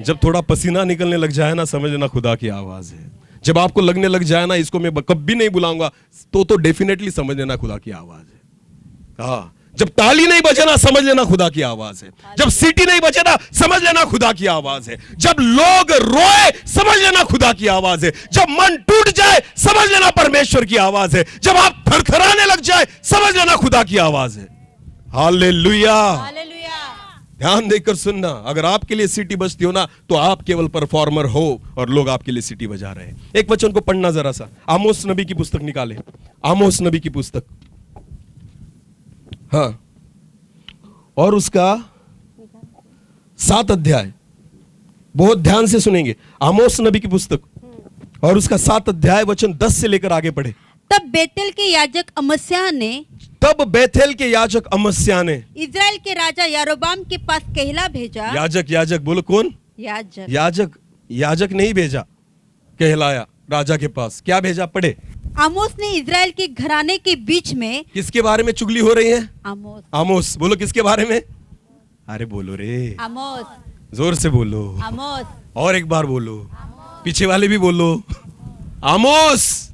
जब थोड़ा पसीना निकलने लग जाए ना, समझ लेना खुदा की आवाज है। जब आपको लगने लग जाए ना इसको मैं कभी नहीं बुलाऊंगा, तो डेफिनेटली समझ लेना खुदा की आवाज है। हाँ, जब ताली नहीं बजे ना, समझ लेना खुदा की आवाज है। जब सीटी नहीं बजे ना, समझ लेना खुदा की आवाज है। जब लोग रोए, समझ लेना खुदा की आवाज है। जब मन टूट जाए, समझ लेना परमेश्वर की आवाज है। जब आप थरथराने लग जाए, समझ लेना खुदा की आवाज है। हालेलुया। ध्यान देकर सुनना, अगर आपके लिए सीटी बजती हो ना तो आप केवल परफॉर्मर हो और लोग आपके लिए सीटी बजा रहे हैं। एक वचन को पढ़ना जरा सा, आमोस नबी की पुस्तक निकाले, आमोस नबी की पुस्तक। हाँ, और उसका 7 अध्याय, बहुत ध्यान से सुनेंगे। आमोस नबी की पुस्तक और उसका 7 अध्याय वचन 10 से लेकर आगे पढ़े। तब बेतेल के याजक अमस्याह ने इजराइल के राजा यारोबाम के पास कहला भेजा। याजक बोलो कौन? याजक नहीं भेजा, कहलाया राजा के पास। क्या भेजा? पढ़े। आमोस ने इजराइल के घराने के बीच में किसके बारे में चुगली हो रही है? आमोस। बोलो किसके बारे में? अरे बोलो रे, आमोस। जोर से बोलो, आमोस। और एक बार बोलो, पीछे वाले भी बोलो, आमोस।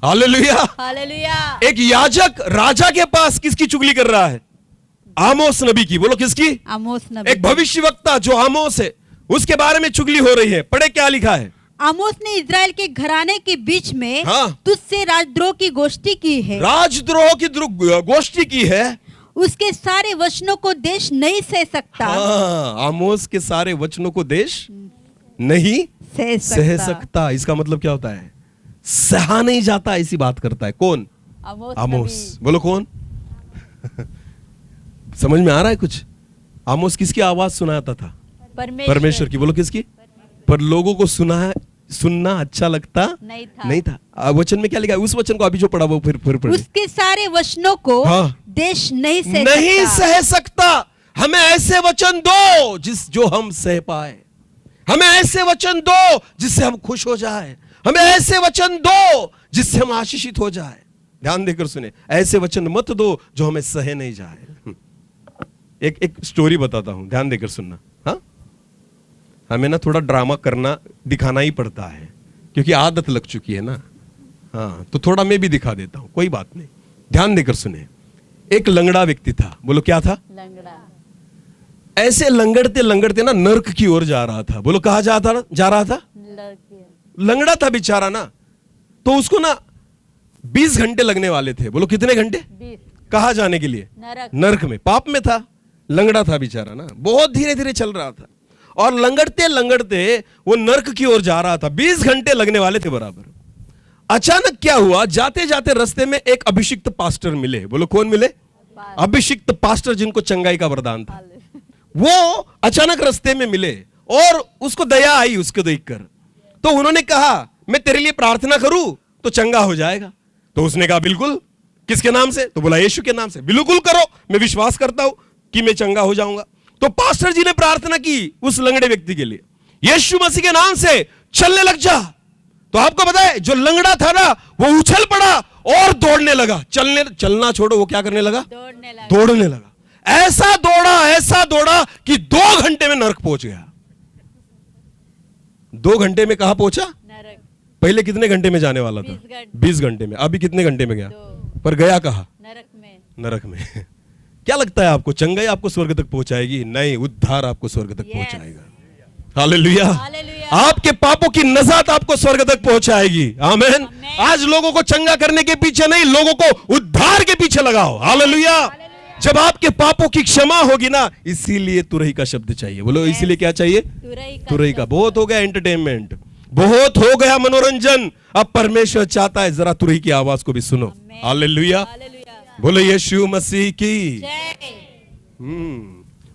हालेलुया। हालेलुया। एक याजक राजा के पास किसकी चुगली कर रहा है? आमोस नबी की। बोलो किसकी? आमोस नबी। एक भविष्यवक्ता जो आमोस है, उसके बारे में चुगली हो रही है। पढ़े क्या लिखा है? आमोस ने इजराइल के घराने के बीच में तुझसे राजद्रोह की गोष्ठी की है। राजद्रोह की गोष्ठी की है। उसके सारे वचनों को देश नहीं सह सकता। आमोस के सारे वचनों को देश नहीं सह सकता। इसका मतलब क्या होता है? सहा नहीं जाता, ऐसी बात करता है। कौन? आमोस। बोलो कौन? समझ में आ रहा है कुछ? आमोस किसकी आवाज सुनाता था? परमेश्वर की। बोलो किसकी? पर लोगों को सुनना अच्छा लगता नहीं था। वचन में क्या लिखा है? उस वचन को अभी जो पढ़ा वो फिर पढ़े। उसके सारे वचनों को देश नहीं सह सकता। हमें ऐसे वचन दो जो हम सह पाए। हमें ऐसे वचन दो जिससे हम खुश हो जाए। हमें ऐसे वचन दो जिससे हम आशीषित हो जाए। ध्यान देकर सुने, ऐसे वचन मत दो जो हमें सहे नहीं जाए। एक स्टोरी बताता हूं, ध्यान देकर सुनना। हाँ, हमें ना थोड़ा ड्रामा करना दिखाना ही पड़ता है क्योंकि आदत लग चुकी है ना। हाँ, तो थोड़ा मैं भी दिखा देता हूं, कोई बात नहीं। ध्यान देकर सुने। एक लंगड़ा व्यक्ति था। बोलो क्या था? लंगड़ा। ऐसे लंगड़ते लंगड़ते ना नर्क की ओर जा रहा था। बोलो कहां जा रहा था? लंगड़ा था बेचारा ना, तो उसको ना 20 घंटे लगने वाले थे। बोलो कितने घंटे? 20। कहां जाने के लिए? नरक में। पाप में था, लंगड़ा था बेचारा ना, बहुत धीरे धीरे चल रहा था और लंगड़ते लंगड़ते वो नरक की ओर जा रहा था। 20 घंटे लगने वाले थे बराबर। अचानक क्या हुआ? जाते जाते रास्ते में एक अभिषिक्त पास्टर मिले। बोलो कौन मिले? अभिषिक्त पास्टर जिनको चंगाई का वरदान था, वो अचानक रास्ते में मिले और उसको दया आई उसको देखकर। तो उन्होंने कहा मैं तेरे लिए प्रार्थना करूं तो चंगा हो जाएगा। तो उसने कहा बिल्कुल। किसके नाम से? तो बोला यीशु के नाम से। बिल्कुल करो, मैं विश्वास करता हूं कि मैं चंगा हो जाऊंगा। तो पास्टर जी ने प्रार्थना की उस लंगड़े व्यक्ति के लिए, यीशु मसीह के नाम से चलने लग जा। तो आपको पता है जो लंगड़ा था ना, वो उछल पड़ा और दौड़ने लगा। चलना छोड़ो, वो क्या करने लगा? दौड़ने लगा। ऐसा दौड़ा कि 2 घंटे में नरक पहुंच गया। 2 घंटे में कहां पहुंचा? नरक। पहले कितने घंटे में जाने वाला था? 20 घंटे में। अभी कितने घंटे में गया? पर गया कहां? नरक में। क्या लगता है आपको, चंगाई आपको स्वर्ग तक पहुंचाएगी? नहीं, उद्धार आपको स्वर्ग तक पहुंचाएगा। हालेलुया। आपके पापों की नजात आपको स्वर्ग तक पहुंचाएगी। आमीन। आज लोगों को चंगा करने के पीछे नहीं, लोगों को उद्धार के पीछे लगाओ। हालेलुया। जब आपके पापों की क्षमा होगी ना, इसीलिए तुरही का शब्द चाहिए। बोलो इसीलिए क्या चाहिए? तुरही का। बहुत हो गया एंटरटेनमेंट, बहुत हो गया मनोरंजन। अब परमेश्वर चाहता है जरा तुरही की आवाज को भी सुनो। हालेलुया। बोलो यीशु मसीह की।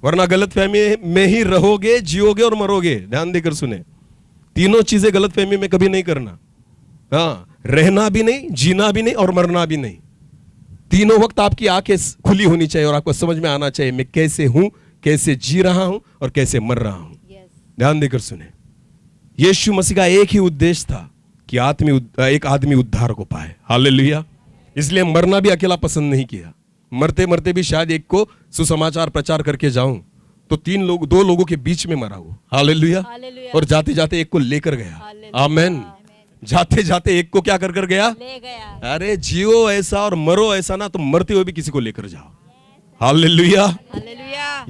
वरना गलतफहमी में ही रहोगे, जियोगे और मरोगे। ध्यान देकर सुने, तीनों चीजें गलतफहमी में कभी नहीं करना। हाँ, रहना भी नहीं, जीना भी नहीं और मरना भी नहीं। तीनों वक्त आपकी आंखें खुली होनी चाहिए और आपको समझ में आना चाहिए मैं कैसे हूं, कैसे जी रहा हूं और कैसे मर रहा हूं। ध्यान देकर सुने, यीशु मसीह का एक ही उद्देश्य था कि एक आदमी उद्धार को पाए। हालेलुया। इसलिए मरना भी अकेला पसंद नहीं किया। मरते मरते भी शायद एक को सुसमाचार प्रचार करके जाऊं तो 2 लोगों के बीच में मरा वो। हालेलुया। और जाते जाते एक को लेकर गया। आमेन। जाते जाते एक को क्या कर कर गया? ले गया। अरे जियो ऐसा और मरो ऐसा ना, तो मरते हुए भी किसी को लेकर जाओ। हालेलुया।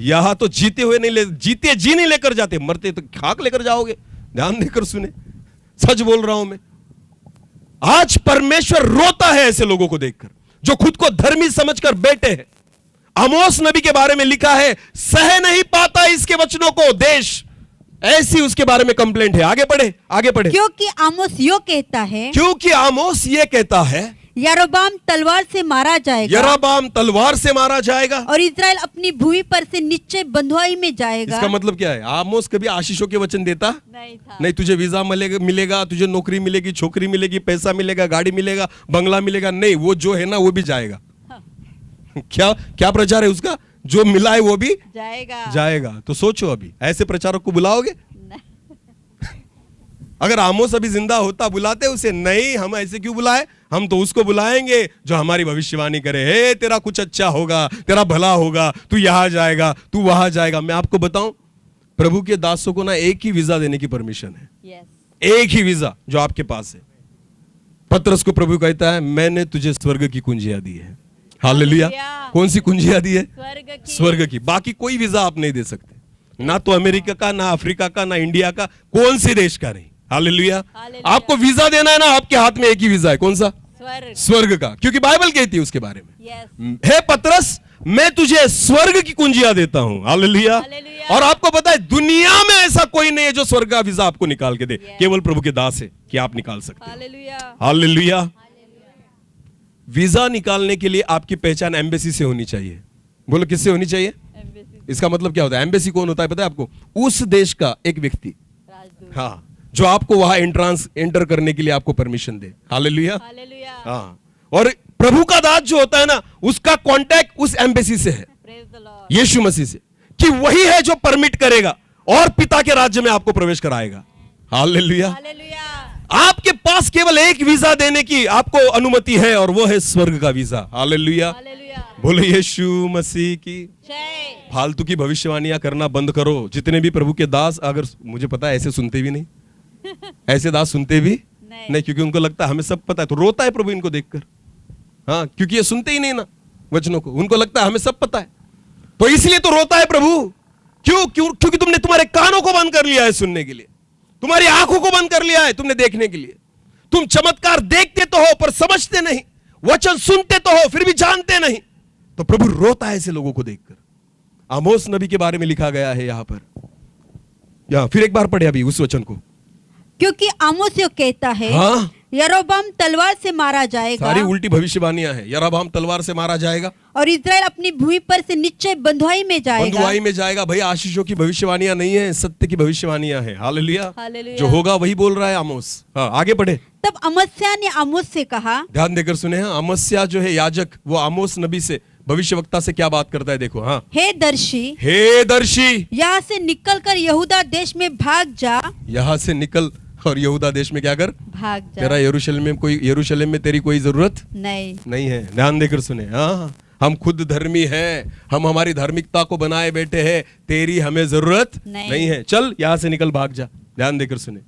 यहां तो जीते हुए नहीं जीते जी नहीं लेकर जाते, मरते तो खाक लेकर जाओगे। ध्यान देकर सुने, सच बोल रहा हूं मैं। आज परमेश्वर रोता है ऐसे लोगों को देखकर जो खुद को धर्मी समझकर बैठे हैं। आमोस नबी के बारे में लिखा है, सह नहीं पाता इसके वचनों को देश। ऐसी उसके बारे में कंप्लेंट है। आगे पढ़े। क्योंकि आमोस यो कहता है, क्योंकि आमोस ये कहता है, यरोबाम तलवार से मारा जाएगा और इजराइल अपनी भूमि पर से निश्चय बंधुआई में जाएगा। इसका मतलब क्या है? आमोस कभी आशीषों के वचन देता नहीं। तुझे वीजा मिलेगा, तुझे नौकरी मिलेगी, छोकरी मिलेगी, पैसा मिलेगा, गाड़ी मिलेगा, बंगला मिलेगा। नहीं, वो जो है ना वो भी जाएगा। क्या प्रचार है उसका? जो मिला है वो भी जाएगा। तो सोचो, अभी ऐसे प्रचारक को बुलाओगे? अगर आमोस अभी जिंदा होता बुलाते उसे? नहीं, हम ऐसे क्यों बुलाए? हम तो उसको बुलाएंगे जो हमारी भविष्यवाणी करे, हे तेरा कुछ अच्छा होगा, तेरा भला होगा, तू यहां जाएगा, तू वहां जाएगा। मैं आपको बताऊं, प्रभु के दासों को ना एक ही वीजा देने की परमिशन है। एक ही वीजा जो आपके पास है। पतरस को प्रभु कहता है, मैंने तुझे स्वर्ग की कुंजियां दी है। हालेलुया। कौन सी कुंजियां दी है? स्वर्ग की। बाकी कोई वीजा आप नहीं दे सकते, ना तो अमेरिका का, ना अफ्रीका का, ना इंडिया का, कौन से देश का नहीं। हालेलुया। आपको वीजा देना है ना, आपके हाथ में एक ही वीजा है। कौन सा? स्वर्ग का। क्योंकि बाइबल कहती है उसके बारे में, हे पतरस मैं तुझे स्वर्ग की कुंजियां देता हूं। हालेलुया। और आपको पता है दुनिया में ऐसा कोई नहीं है जो स्वर्ग का वीजा आपको निकाल के दे। केवल प्रभु के दास है कि आप निकाल सकते हैं। हालेलुया। वीजा निकालने के लिए आपकी पहचान एम्बेसी से होनी चाहिए। बोलो किससे होनी चाहिए? इसका मतलब क्या होता है? एम्बेसी कौन होता है पता है आपको? उस देश का एक व्यक्ति, हाँ, जो आपको वहां एंटर करने के लिए आपको परमिशन दे। हालेलुया। हाँ। और प्रभु का दास जो होता है ना, उसका कांटेक्ट उस एम्बेसी से है, यीशु मसीह से, कि वही है जो परमिट करेगा और पिता के राज्य में आपको प्रवेश कराएगा। हालेलुया। आपके पास केवल एक वीजा देने की आपको अनुमति है और वो है स्वर्ग का वीजा। हालेलुया। बोलो यीशु मसीह की। फालतू की भविष्यवाणियां करना बंद करो। जितने भी प्रभु के दास, अगर मुझे पता है ऐसे सुनते भी नहीं, ऐसे दास सुनते भी नहीं, क्योंकि उनको लगता है हमें सब पता है, तो रोता है प्रभु इनको देखकर। हाँ, क्योंकि ये सुनते ही नहीं ना वचनों को, उनको लगता है हमें सब पता है, तो इसलिए तो रोता है प्रभु। क्योंकि तुमने तुम्हारे कानों को बंद कर लिया है सुनने के लिए, तुम्हारी आंखों को बंद कर लिया है तुमने देखने के लिए। तुम चमत्कार देखते तो हो पर समझते नहीं, वचन सुनते तो हो फिर भी जानते नहीं। तो प्रभु रोता है ऐसे लोगों को देखकर। आमोस नबी के बारे में लिखा गया है यहां पर। फिर एक बार पढ़े अभी उस वचन को। क्योंकि आमोस यो कहता है, हाँ? यरोबाम तलवार से मारा जाएगा सारी उल्टी भविष्यवाणियां हैं। यरोबाम तलवार से मारा जाएगा, और इस्राएल अपनी भूमि पर से निश्चय बंधुआई में जाएगा। बंधुआई में जाएगा। भाई आशीषों की भविष्यवाणियां नहीं है, सत्य की भविष्यवाणियां हैं। हालेलुया। हालेलुया। जो होगा वही बोल रहा है आमोस। हाँ, आगे बढ़े। तब अमस्या ने आमोस से कहा, ध्यान देकर सुने। हाँ, अमस्या जो है याजक, वो आमोस नबी से, भविष्यवक्ता से क्या बात करता है, देखो। हाँ, हे दर्शी, हे दर्शी, यहाँ से निकलकर यहूदा देश में भाग जा। यहां से निकल और यहूदा देश में क्या कर, भाग जा। तेरा यरूशलेम में तेरी कोई जरूरत नहीं है। ध्यान देकर सुने। हाँ, हम खुद धर्मी हैं, हम हमारी धार्मिकता को बनाए बैठे हैं, तेरी हमें जरूरत नहीं है। चल यहां से निकल, भाग जा। ध्यान देकर सुने।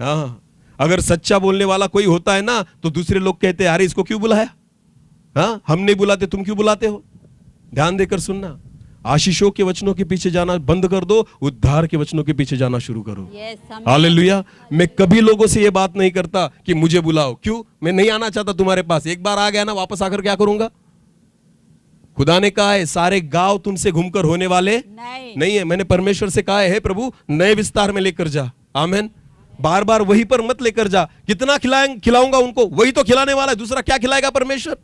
हाँ, अगर सच्चा बोलने वाला कोई होता है ना, तो दूसरे लोग कहते हैं अरे इसको क्यों बुलाया, हाँ हम नहीं बुलाते, तुम क्यों बुलाते हो। ध्यान देकर सुनना। आशीषों के वचनों के पीछे जाना बंद कर दो, उद्धार के वचनों के पीछे जाना शुरू करो। हालेलुया। मैं कभी लोगों से ये बात नहीं करता कि मुझे बुलाओ। क्यों? मैं नहीं आना चाहता तुम्हारे पास। एक बार आ गया ना, वापस आकर क्या करूंगा? खुदा ने कहा है सारे गांव तुमसे घूमकर होने वाले नहीं है। मैंने परमेश्वर से कहा है प्रभु नए विस्तार में लेकर जा। आमेन। बार बार वहीं पर मत लेकर जा। कितना खिलाऊंगा उनको, वही तो खिलाने वाला है, दूसरा क्या खिलाएगा परमेश्वर।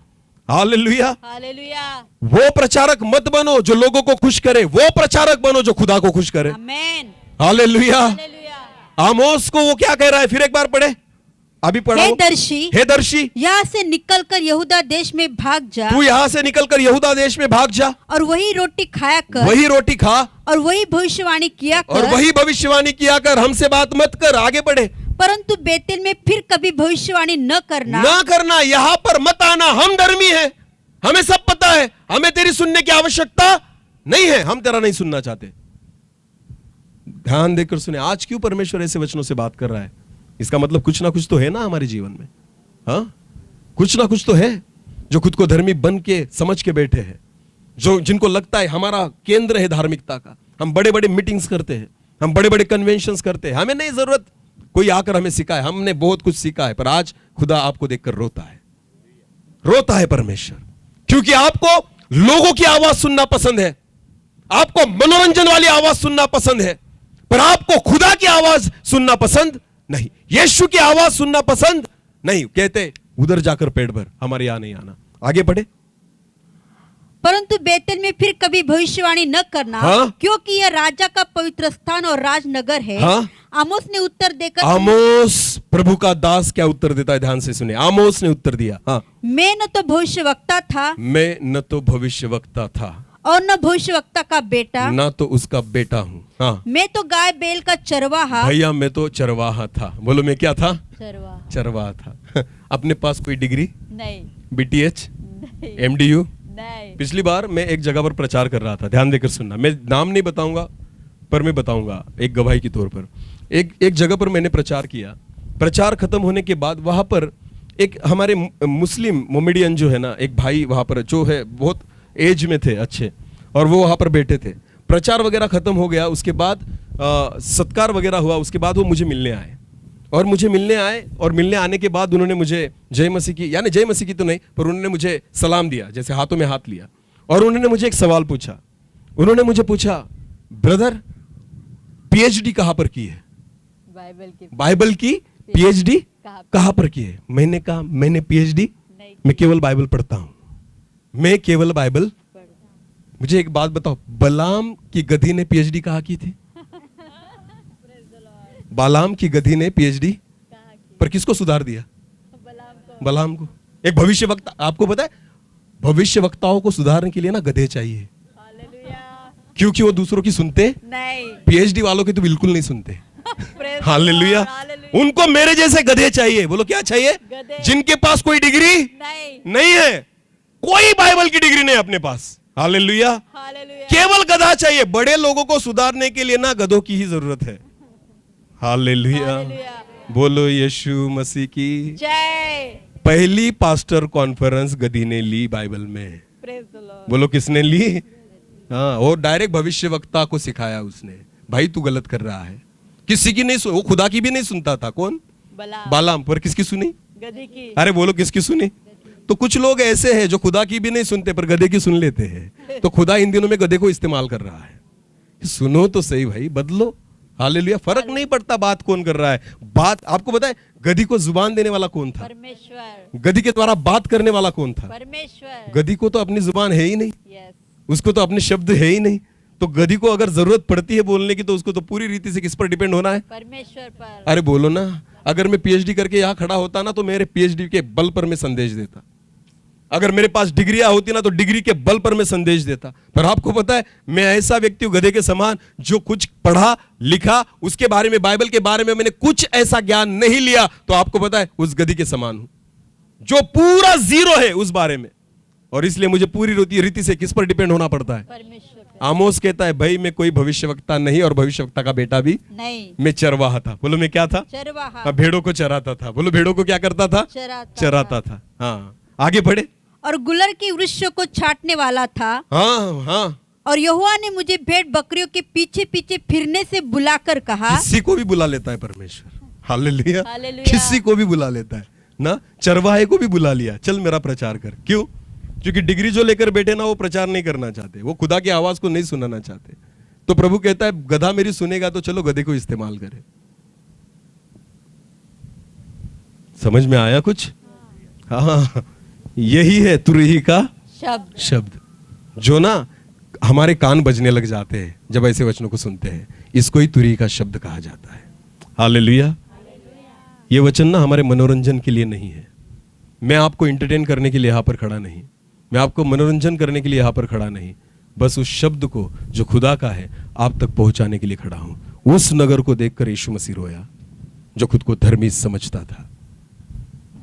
हालेलुया। हालेलुया। वो प्रचारक मत बनो जो लोगों को खुश करे, वो प्रचारक बनो जो खुदा को खुश करे। आमेन। हालेलुया। हालेलुया। आमोस को वो क्या कह रहा है, फिर एक बार पढ़े, अभी पढ़ा। हे दर्शी, यहाँ से निकलकर यहूदा देश में भाग जा। तू यहाँ से निकलकर यहूदा देश में भाग जा, और वही रोटी खाया कर, वही रोटी खा, और वही भविष्यवाणी किया कर, और वही भविष्यवाणी किया कर। हमसे बात मत कर। आगे बढ़े। परंतु बेतेल में फिर कभी भविष्यवाणी न करना। यहाँ पर मत आना। हम धर्मी हैं, हमें सब पता है, हमें तेरी सुनने की आवश्यकता नहीं है, हम तेरा नहीं सुनना चाहते। ध्यान देकर सुने। आज क्यों परमेश्वर ऐसे वचनों से बात कर रहा है? इसका मतलब कुछ ना कुछ तो है ना हमारे जीवन में। हाँ, कुछ ना कुछ तो है जो खुद को धर्मी बन के समझ के बैठे हैं, जो जिनको लगता है हमारा केंद्र है धार्मिकता का। हम बड़े बड़े मीटिंग्स करते हैं, हम बड़े बड़े कन्वेंशंस करते हैं, हमें नहीं जरूरत कोई आकर हमें सिखाए। हमने बहुत कुछ सीखा है, पर आज खुदा आपको देखकर रोता है परमेश्वर, क्योंकि आपको लोगों की आवाज सुनना पसंद है, आपको मनोरंजन वाली आवाज सुनना पसंद है, पर आपको खुदा की आवाज सुनना पसंद नहीं, यीशु की आवाज सुनना पसंद नहीं। कहते उधर जाकर पेट भर, हमारे यहां नहीं आना। आगे बढ़े। परंतु बेतेल में फिर कभी भविष्यवाणी न करना। हाँ? क्योंकि यह राजा का पवित्र स्थान और राजनगर है। हाँ? आमोस ने उत्तर देकर, आमोस प्रभु का दास क्या उत्तर देता है, ध्यान से सुने। आमोस ने उत्तर दिया, हाँ, मैं न तो भविष्यवक्ता था, मैं न तो भविष्यवक्ता था, और न भविष्यवक्ता का बेटा, ना तो उसका बेटा हूँ। हाँ, मैं तो गाय बैल का चरवाहा। भैया मैं तो चरवाहा था। बोलो मैं क्या था? चरवाहा था। अपने पास कोई डिग्री नहीं, BTH MDU नहीं। पिछली बार मैं एक जगह पर प्रचार कर रहा था, ध्यान देकर सुनना। मैं नाम नहीं बताऊंगा, पर मैं बताऊंगा एक गवाही के तौर पर। एक जगह पर मैंने प्रचार किया। प्रचार खत्म होने के बाद वहां पर एक हमारे मुस्लिम मोमेडियन जो है ना, एक भाई वहां पर जो है बहुत एज में थे अच्छे, और वो वहां पर बैठे थे। प्रचार वगैरह खत्म हो गया, उसके बाद सत्कार वगैरह हुआ, उसके बाद वो मुझे मिलने आए, और मिलने आने के बाद उन्होंने मुझे जय मसीह की, यानी जय मसीह की तो नहीं, पर उन्होंने मुझे सलाम दिया, जैसे हाथों में हाथ लिया, और उन्होंने मुझे एक सवाल पूछा। उन्होंने मुझे पूछा, ब्रदर PhD कहां पर की है? बाइबल की PhD कहां पर की है? मैंने कहा मैंने PhD, मैं केवल बाइबल पढ़ता हूं, मैं केवल बाइबल। मुझे एक बात बताओ, बलाम की गधी ने PhD कहां की थी? बालाम की गधी ने PhD पर किसको सुधार दिया? बलाम को। एक भविष्यवक्ता, आपको पता है भविष्यवक्ताओं को सुधारने के लिए ना गधे चाहिए, क्योंकि वो दूसरों की सुनते नहीं, PhD वालों की तो बिल्कुल नहीं सुनते। हालेलुया। उनको मेरे जैसे गधे चाहिए। बोलो क्या चाहिए? जिनके पास कोई डिग्री नहीं है, कोई बाइबल की डिग्री नहीं अपने पास। हालेलुया। केवल गधा चाहिए। बड़े लोगों को सुधारने के लिए ना गधों की ही जरूरत है। हालेलुया। बोलो यीशु मसीह की जय। पहली पास्टर कॉन्फ्रेंस गधी ने ली बाइबल में। बोलो किसने ली? हाँ, और डायरेक्ट भविष्यवक्ता को सिखाया उसने, भाई तू गलत कर रहा है। किसी की नहीं सुन, वो खुदा की भी नहीं सुनता था। कौन? बालाम। पर किसकी सुनी? गधे की। अरे बोलो किसकी सुनी? तो कुछ लोग ऐसे हैं जो खुदा की भी नहीं सुनते पर गधे की सुन लेते हैं। तो खुदा इन दिनों में गधे को इस्तेमाल कर रहा है। सुनो तो सही भाई, बदलो। हालेलुया। फर्क नहीं पड़ता बात कौन कर रहा है। बात आपको पता है गधी को जुबान देने वाला कौन था? परमेश्वर। गधी के द्वारा बात करने वाला कौन था? परमेश्वर। गधी को तो अपनी जुबान है ही नहीं, यस। उसको तो अपने शब्द है ही नहीं। तो गधी को अगर जरूरत पड़ती है बोलने की तो उसको तो पूरी रीति से किस पर डिपेंड होना है? परमेश्वर पर। अरे बोलो ना, अगर मैं पीएचडी करके यहाँ खड़ा होता ना तो मेरे पीएचडी के बल पर मैं संदेश देता। अगर मेरे पास डिग्रियां होती ना तो डिग्री के बल पर मैं संदेश देता। पर आपको पता है मैं ऐसा व्यक्ति हूं गधे के समान जो कुछ पढ़ा लिखा, उसके बारे में बाइबल के बारे में मैंने कुछ ऐसा ज्ञान नहीं लिया, तो आपको पता है उस गधी के समान हूं जो पूरा जीरो है उस बारे में। और इसलिए मुझे पूरी रीति से किस पर डिपेंड होना पड़ता है? परमेश्वर पर। आमोस कहता है भाई मैं कोई भविष्यवक्ता नहीं और भविष्यवक्ता का बेटा भी नहीं। मैं चरवाहा था। बोलो मैं क्या था? चरवाहा। हाँ, भेड़ों को चराता था। बोलो भेड़ों को क्या करता था? चराता था। हाँ आगे बढ़े। और गुलर के वृक्षों को छाटने वाला था। हाँ हाँ। और यहोवा ने मुझे भेड़ बकरियों के पीछे पीछे फिरने से बुलाकर कहा। किसी को भी बुला लेता है परमेश्वर। हालेलुया। हालेलुया। किसी को भी बुला लेता है ना। चरवाहे को भी बुला लिया, चल मेरा प्रचार कर। क्यों? क्योंकि डिग्री जो लेकर बैठे ना वो प्रचार नहीं करना चाहते, वो खुदा की आवाज को नहीं सुनाना चाहते। तो प्रभु कहता है गधा मेरी सुनेगा तो चलो गधे को इस्तेमाल करे। समझ में आया कुछ? हाँ, यही है तुरही का शब्द जो ना हमारे कान बजने लग जाते हैं जब ऐसे वचनों को सुनते हैं। इसको ही तुरही का शब्द कहा जाता है। हालेलुया। ये वचन ना हमारे मनोरंजन के लिए नहीं है। मैं आपको एंटरटेन करने के लिए यहां पर खड़ा नहीं, मैं आपको मनोरंजन करने के लिए यहां पर खड़ा नहीं, बस उस शब्द को जो खुदा का है आप तक पहुंचाने के लिए खड़ा हूं। उस नगर को देखकर यीशु मसीह रोया जो खुद को धर्मी समझता था।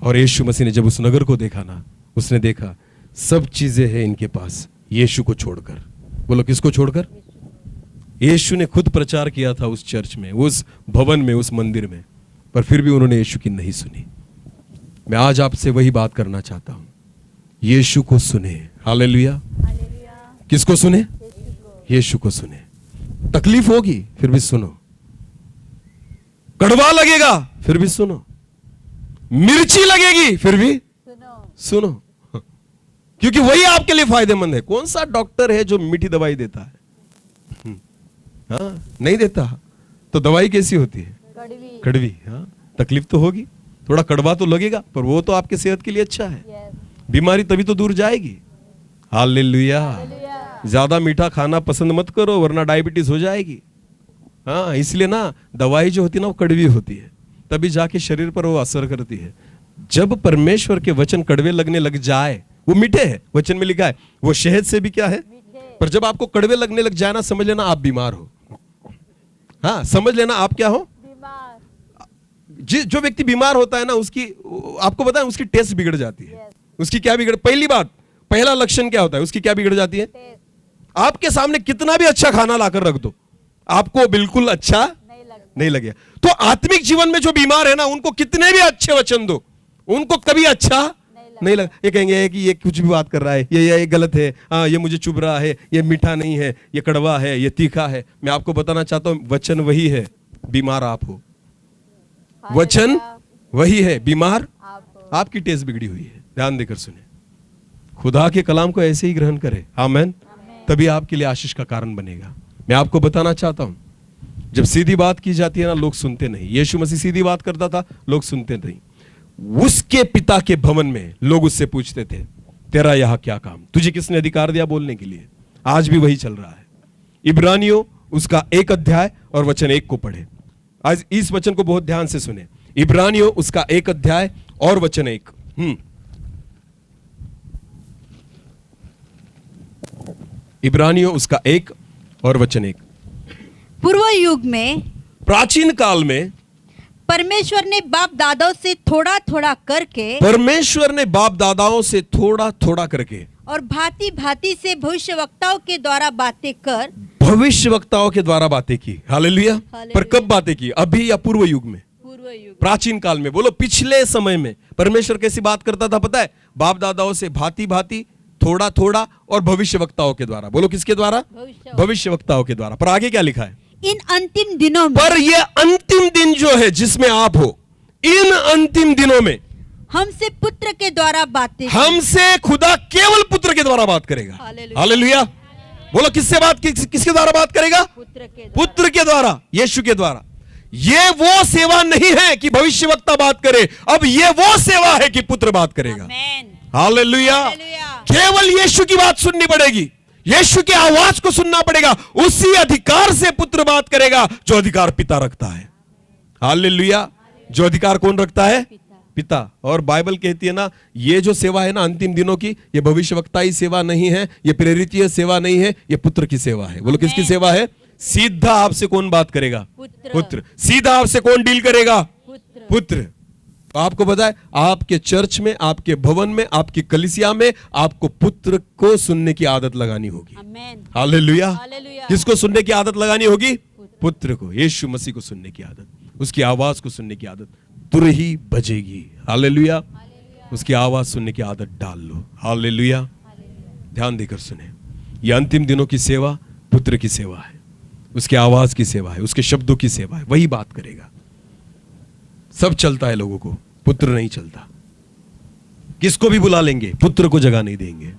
और यीशु मसीह ने जब उस नगर को देखा ना, उसने देखा सब चीजें हैं इनके पास यीशु को छोड़कर। बोलो किसको छोड़कर? यीशु ने खुद प्रचार किया था उस चर्च में, उस भवन में, उस मंदिर में, पर फिर भी उन्होंने यीशु की नहीं सुनी। मैं आज आपसे वही बात करना चाहता हूं, यीशु को सुने। हालेलुया। किसको सुने? यीशु को सुने। तकलीफ होगी फिर भी सुनो, कड़वा लगेगा फिर भी सुनो, मिर्ची लगेगी फिर भी सुनो, क्योंकि वही आपके लिए फायदेमंद है। कौन सा डॉक्टर है जो मीठी दवाई देता है? हाँ, नहीं देता। तो दवाई कैसी होती है? कड़वी। हाँ, तकलीफ तो होगी, थोड़ा कड़वा तो लगेगा, पर वो तो आपके सेहत के लिए अच्छा है। बीमारी तभी तो दूर जाएगी। हालेलुया। ज्यादा मीठा खाना पसंद मत करो वरना डायबिटीज हो जाएगी। हाँ, इसलिए ना दवाई जो होती है ना वो कड़वी होती है, तभी जाके शरीर पर वो असर करती है। जब परमेश्वर के वचन कड़वे लगने लग जाए, वो मीठे है, वचन में लिखा है वो शहद से भी क्या है, पर जब आपको कड़वे लगने लग जाए ना, समझ लेना आप बीमार हो। हाँ, समझ लेना आप क्या हो? जो व्यक्ति बीमार होता है ना, उसकी आपको पता है उसकी टेस्ट बिगड़ जाती है। उसकी क्या बिगड़? पहली बात, पहला लक्षण क्या होता है? उसकी क्या बिगड़ जाती है? आपके सामने कितना भी अच्छा खाना लाकर रख दो, आपको बिल्कुल अच्छा नहीं लगेगा। तो आत्मिक जीवन में जो बीमार है ना, उनको कितने भी अच्छे वचन दो, उनको कभी अच्छा नहीं लगा। ये कहेंगे कि ये कुछ भी बात कर रहा है, ये गलत है, ये मुझे चुभ रहा है, ये मीठा नहीं है, ये कड़वा है, ये तीखा है। मैं आपको बताना चाहता हूं वचन वही है, बीमार आप हो। वचन वही है, बीमार आपकी टेस्ट बिगड़ी हुई है। ध्यान देकर सुने, खुदा के कलाम को ऐसे ही ग्रहण करें। आमीन। तभी आपके लिए आशीष का कारण बनेगा। मैं आपको बताना चाहता हूं, जब सीधी बात की जाती है ना, लोग सुनते नहीं। यीशु मसीह सीधी बात करता था, लोग सुनते नहीं। उसके पिता के भवन में लोग उससे पूछते थे तेरा यहां क्या काम, तुझे किसने अधिकार दिया बोलने के लिए? आज भी वही चल रहा है। इब्रानियों उसका 1 अध्याय और वचन 1 को पढ़े। आज इस वचन को बहुत ध्यान से सुने। इब्रानियों उसका 1 अध्याय और वचन 1। इब्रानियों उसका 1 और वचन 1। पूर्व युग में, प्राचीन काल में परमेश्वर ने बाप दादाओं से थोड़ा थोड़ा करके, परमेश्वर ने बाप दादाओं से थोड़ा थोड़ा करके और भांति भांति से भविष्यवक्ताओं के द्वारा बातें कर, भविष्यवक्ताओं के द्वारा बातें की। हालेलुया। पर कब बातें की? अभी या पूर्व युग में? पूर्व युग, प्राचीन काल में। बोलो पिछले समय में परमेश्वर कैसी बात करता था पता है? बाप दादाओं से भांति भांति, थोड़ा थोड़ा और भविष्यवक्ताओं के द्वारा। बोलो किसके द्वारा? भविष्यवक्ताओं के द्वारा। पर आगे क्या लिखा है? इन अंतिम दिनों में, पर ये अंतिम दिन जो है जिसमें आप हो, इन अंतिम दिनों में हमसे पुत्र के द्वारा बातें, हमसे खुदा केवल पुत्र के द्वारा बात करेगा। हालेलुया। बोलो किससे बात, किसके द्वारा बात करेगा? पुत्र के द्वारा, यीशु के द्वारा। ये वो सेवा नहीं है कि भविष्यवक्ता बात करे, अब ये वो सेवा है कि पुत्र बात करेगा। हालेलुया। केवल यीशु की बात सुननी पड़ेगी, यीशु की आवाज को सुनना पड़ेगा। उसी अधिकार से पुत्र बात करेगा जो अधिकार पिता रखता है। हालेलुया। जो अधिकार कौन रखता है? पिता। और बाइबल कहती है ना, ये जो सेवा है ना अंतिम दिनों की, ये भविष्यवक्ताई सेवा नहीं है, ये प्रेरितीय सेवा नहीं है, ये पुत्र की सेवा है। बोलो किसकी सेवा है? सीधा आपसे कौन बात करेगा? पुत्र। सीधा आपसे कौन डील करेगा? पुत्र। तो आपको पता है, आपके चर्च में, आपके भवन में, आपकी कलीसिया में आपको पुत्र को सुनने की आदत लगानी होगी। हालेलुया। किसको सुनने की आदत लगानी होगी? पुत्र को, यीशु मसीह को सुनने की आदत, उसकी आवाज को सुनने की आदत तुरंत ही बजेगी। हालेलुया। उसकी आवाज सुनने की आदत डाल लो। हालेलुया। ध्यान देकर सुने, ये अंतिम दिनों की सेवा पुत्र की सेवा है, उसकी आवाज की सेवा है, उसके शब्दों की सेवा है। वही बात करेगा। सब चलता है लोगों को, पुत्र नहीं चलता। किसको भी बुला लेंगे, पुत्र को जगह नहीं देंगे।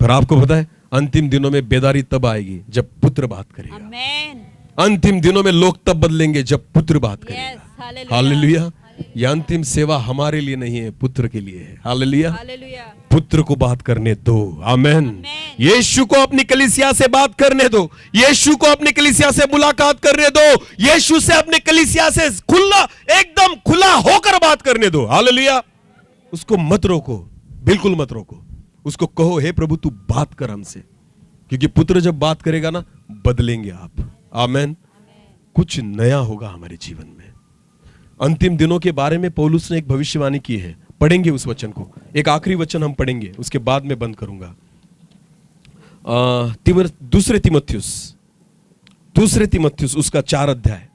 पर आपको पता है, अंतिम दिनों में बेदारी तब आएगी जब पुत्र बात करेगा। अंतिम दिनों में लोग तब बदलेंगे जब पुत्र बात करेगा। हालेलुया। यह अंतिम सेवा हमारे लिए नहीं है, पुत्र के लिए है। हालेलुया। पुत्र को बात करने दो। आमेन। यीशु को अपनी कलीसिया से बात करने दो, यीशु को अपनी कलीसिया से मुलाकात करने दो, यीशु से अपने कलीसिया से खुला, एकदम खुला होकर बात करने दो। हालेलुया। उसको मत रोको, बिल्कुल मत रोको। उसको कहो, हे प्रभु तू बात कर हमसे, क्योंकि पुत्र जब बात करेगा ना, बदलेंगे आप। आमेन। कुछ नया होगा हमारे जीवन में। अंतिम दिनों के बारे में पौलुस ने एक भविष्यवाणी की है। पढ़ेंगे उस वचन को, एक आखिरी वचन हम पढ़ेंगे, उसके बाद में बंद करूंगा। दूसरे तिमुथियुस उसका 4 अध्याय,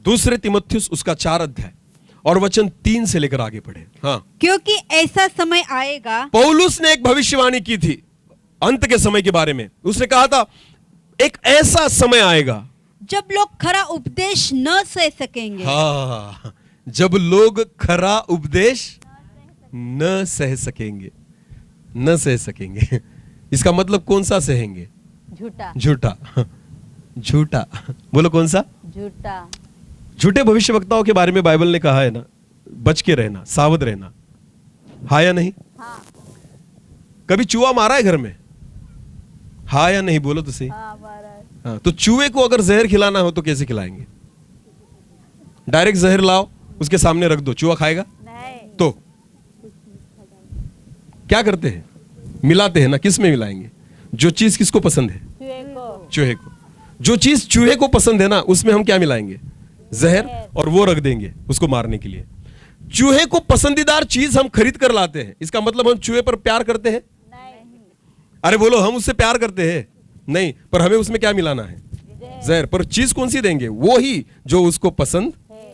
दूसरे तिमुथियुस उसका 4 अध्याय और वचन 3 से लेकर आगे पढ़े। हाँ, क्योंकि ऐसा समय आएगा। पौलुस ने एक भविष्यवाणी की थी अंत के समय के बारे में। उसने कहा था एक ऐसा समय आएगा जब लोग खरा उपदेश न सह सकेंगे। हाँ, जब लोग खरा उपदेश न सह सकेंगे, न सह सकेंगे। इसका मतलब कौन सा सहेंगे? झूठा। झूठा। झूठा। बोलो कौन सा? झूठा। झूठे भविष्यवक्ताओं के बारे में बाइबल ने कहा है ना, बच के रहना, सावध रहना। हाँ या नहीं? हाँ। कभी चूहा मारा है घर में? हाँ या नहीं? बोलो तो सही। हाँ, मारा है। हाँ, तो चूहे को अगर जहर खिलाना हो तो कैसे खिलाएंगे? डायरेक्ट जहर लाओ, उसके सामने रख दो, चूहा खाएगा? नहीं। तो क्या करते हैं? मिलाते हैं ना। किस में मिलाएंगे? जो चीज किसको पसंद है? चूहे को। जो चीज चूहे को पसंद है ना, उसमें हम क्या मिलाएंगे? जहर, और वो रख देंगे उसको मारने के लिए। चूहे को पसंदीदार चीज हम खरीद कर लाते हैं, इसका मतलब हम चूहे पर प्यार करते हैं? नहीं। अरे बोलो, हम उससे प्यार करते हैं? नहीं, पर हमें उसमें क्या मिलाना है? जहर। पर चीज कौन सी देंगे? वो ही जो उसको पसंद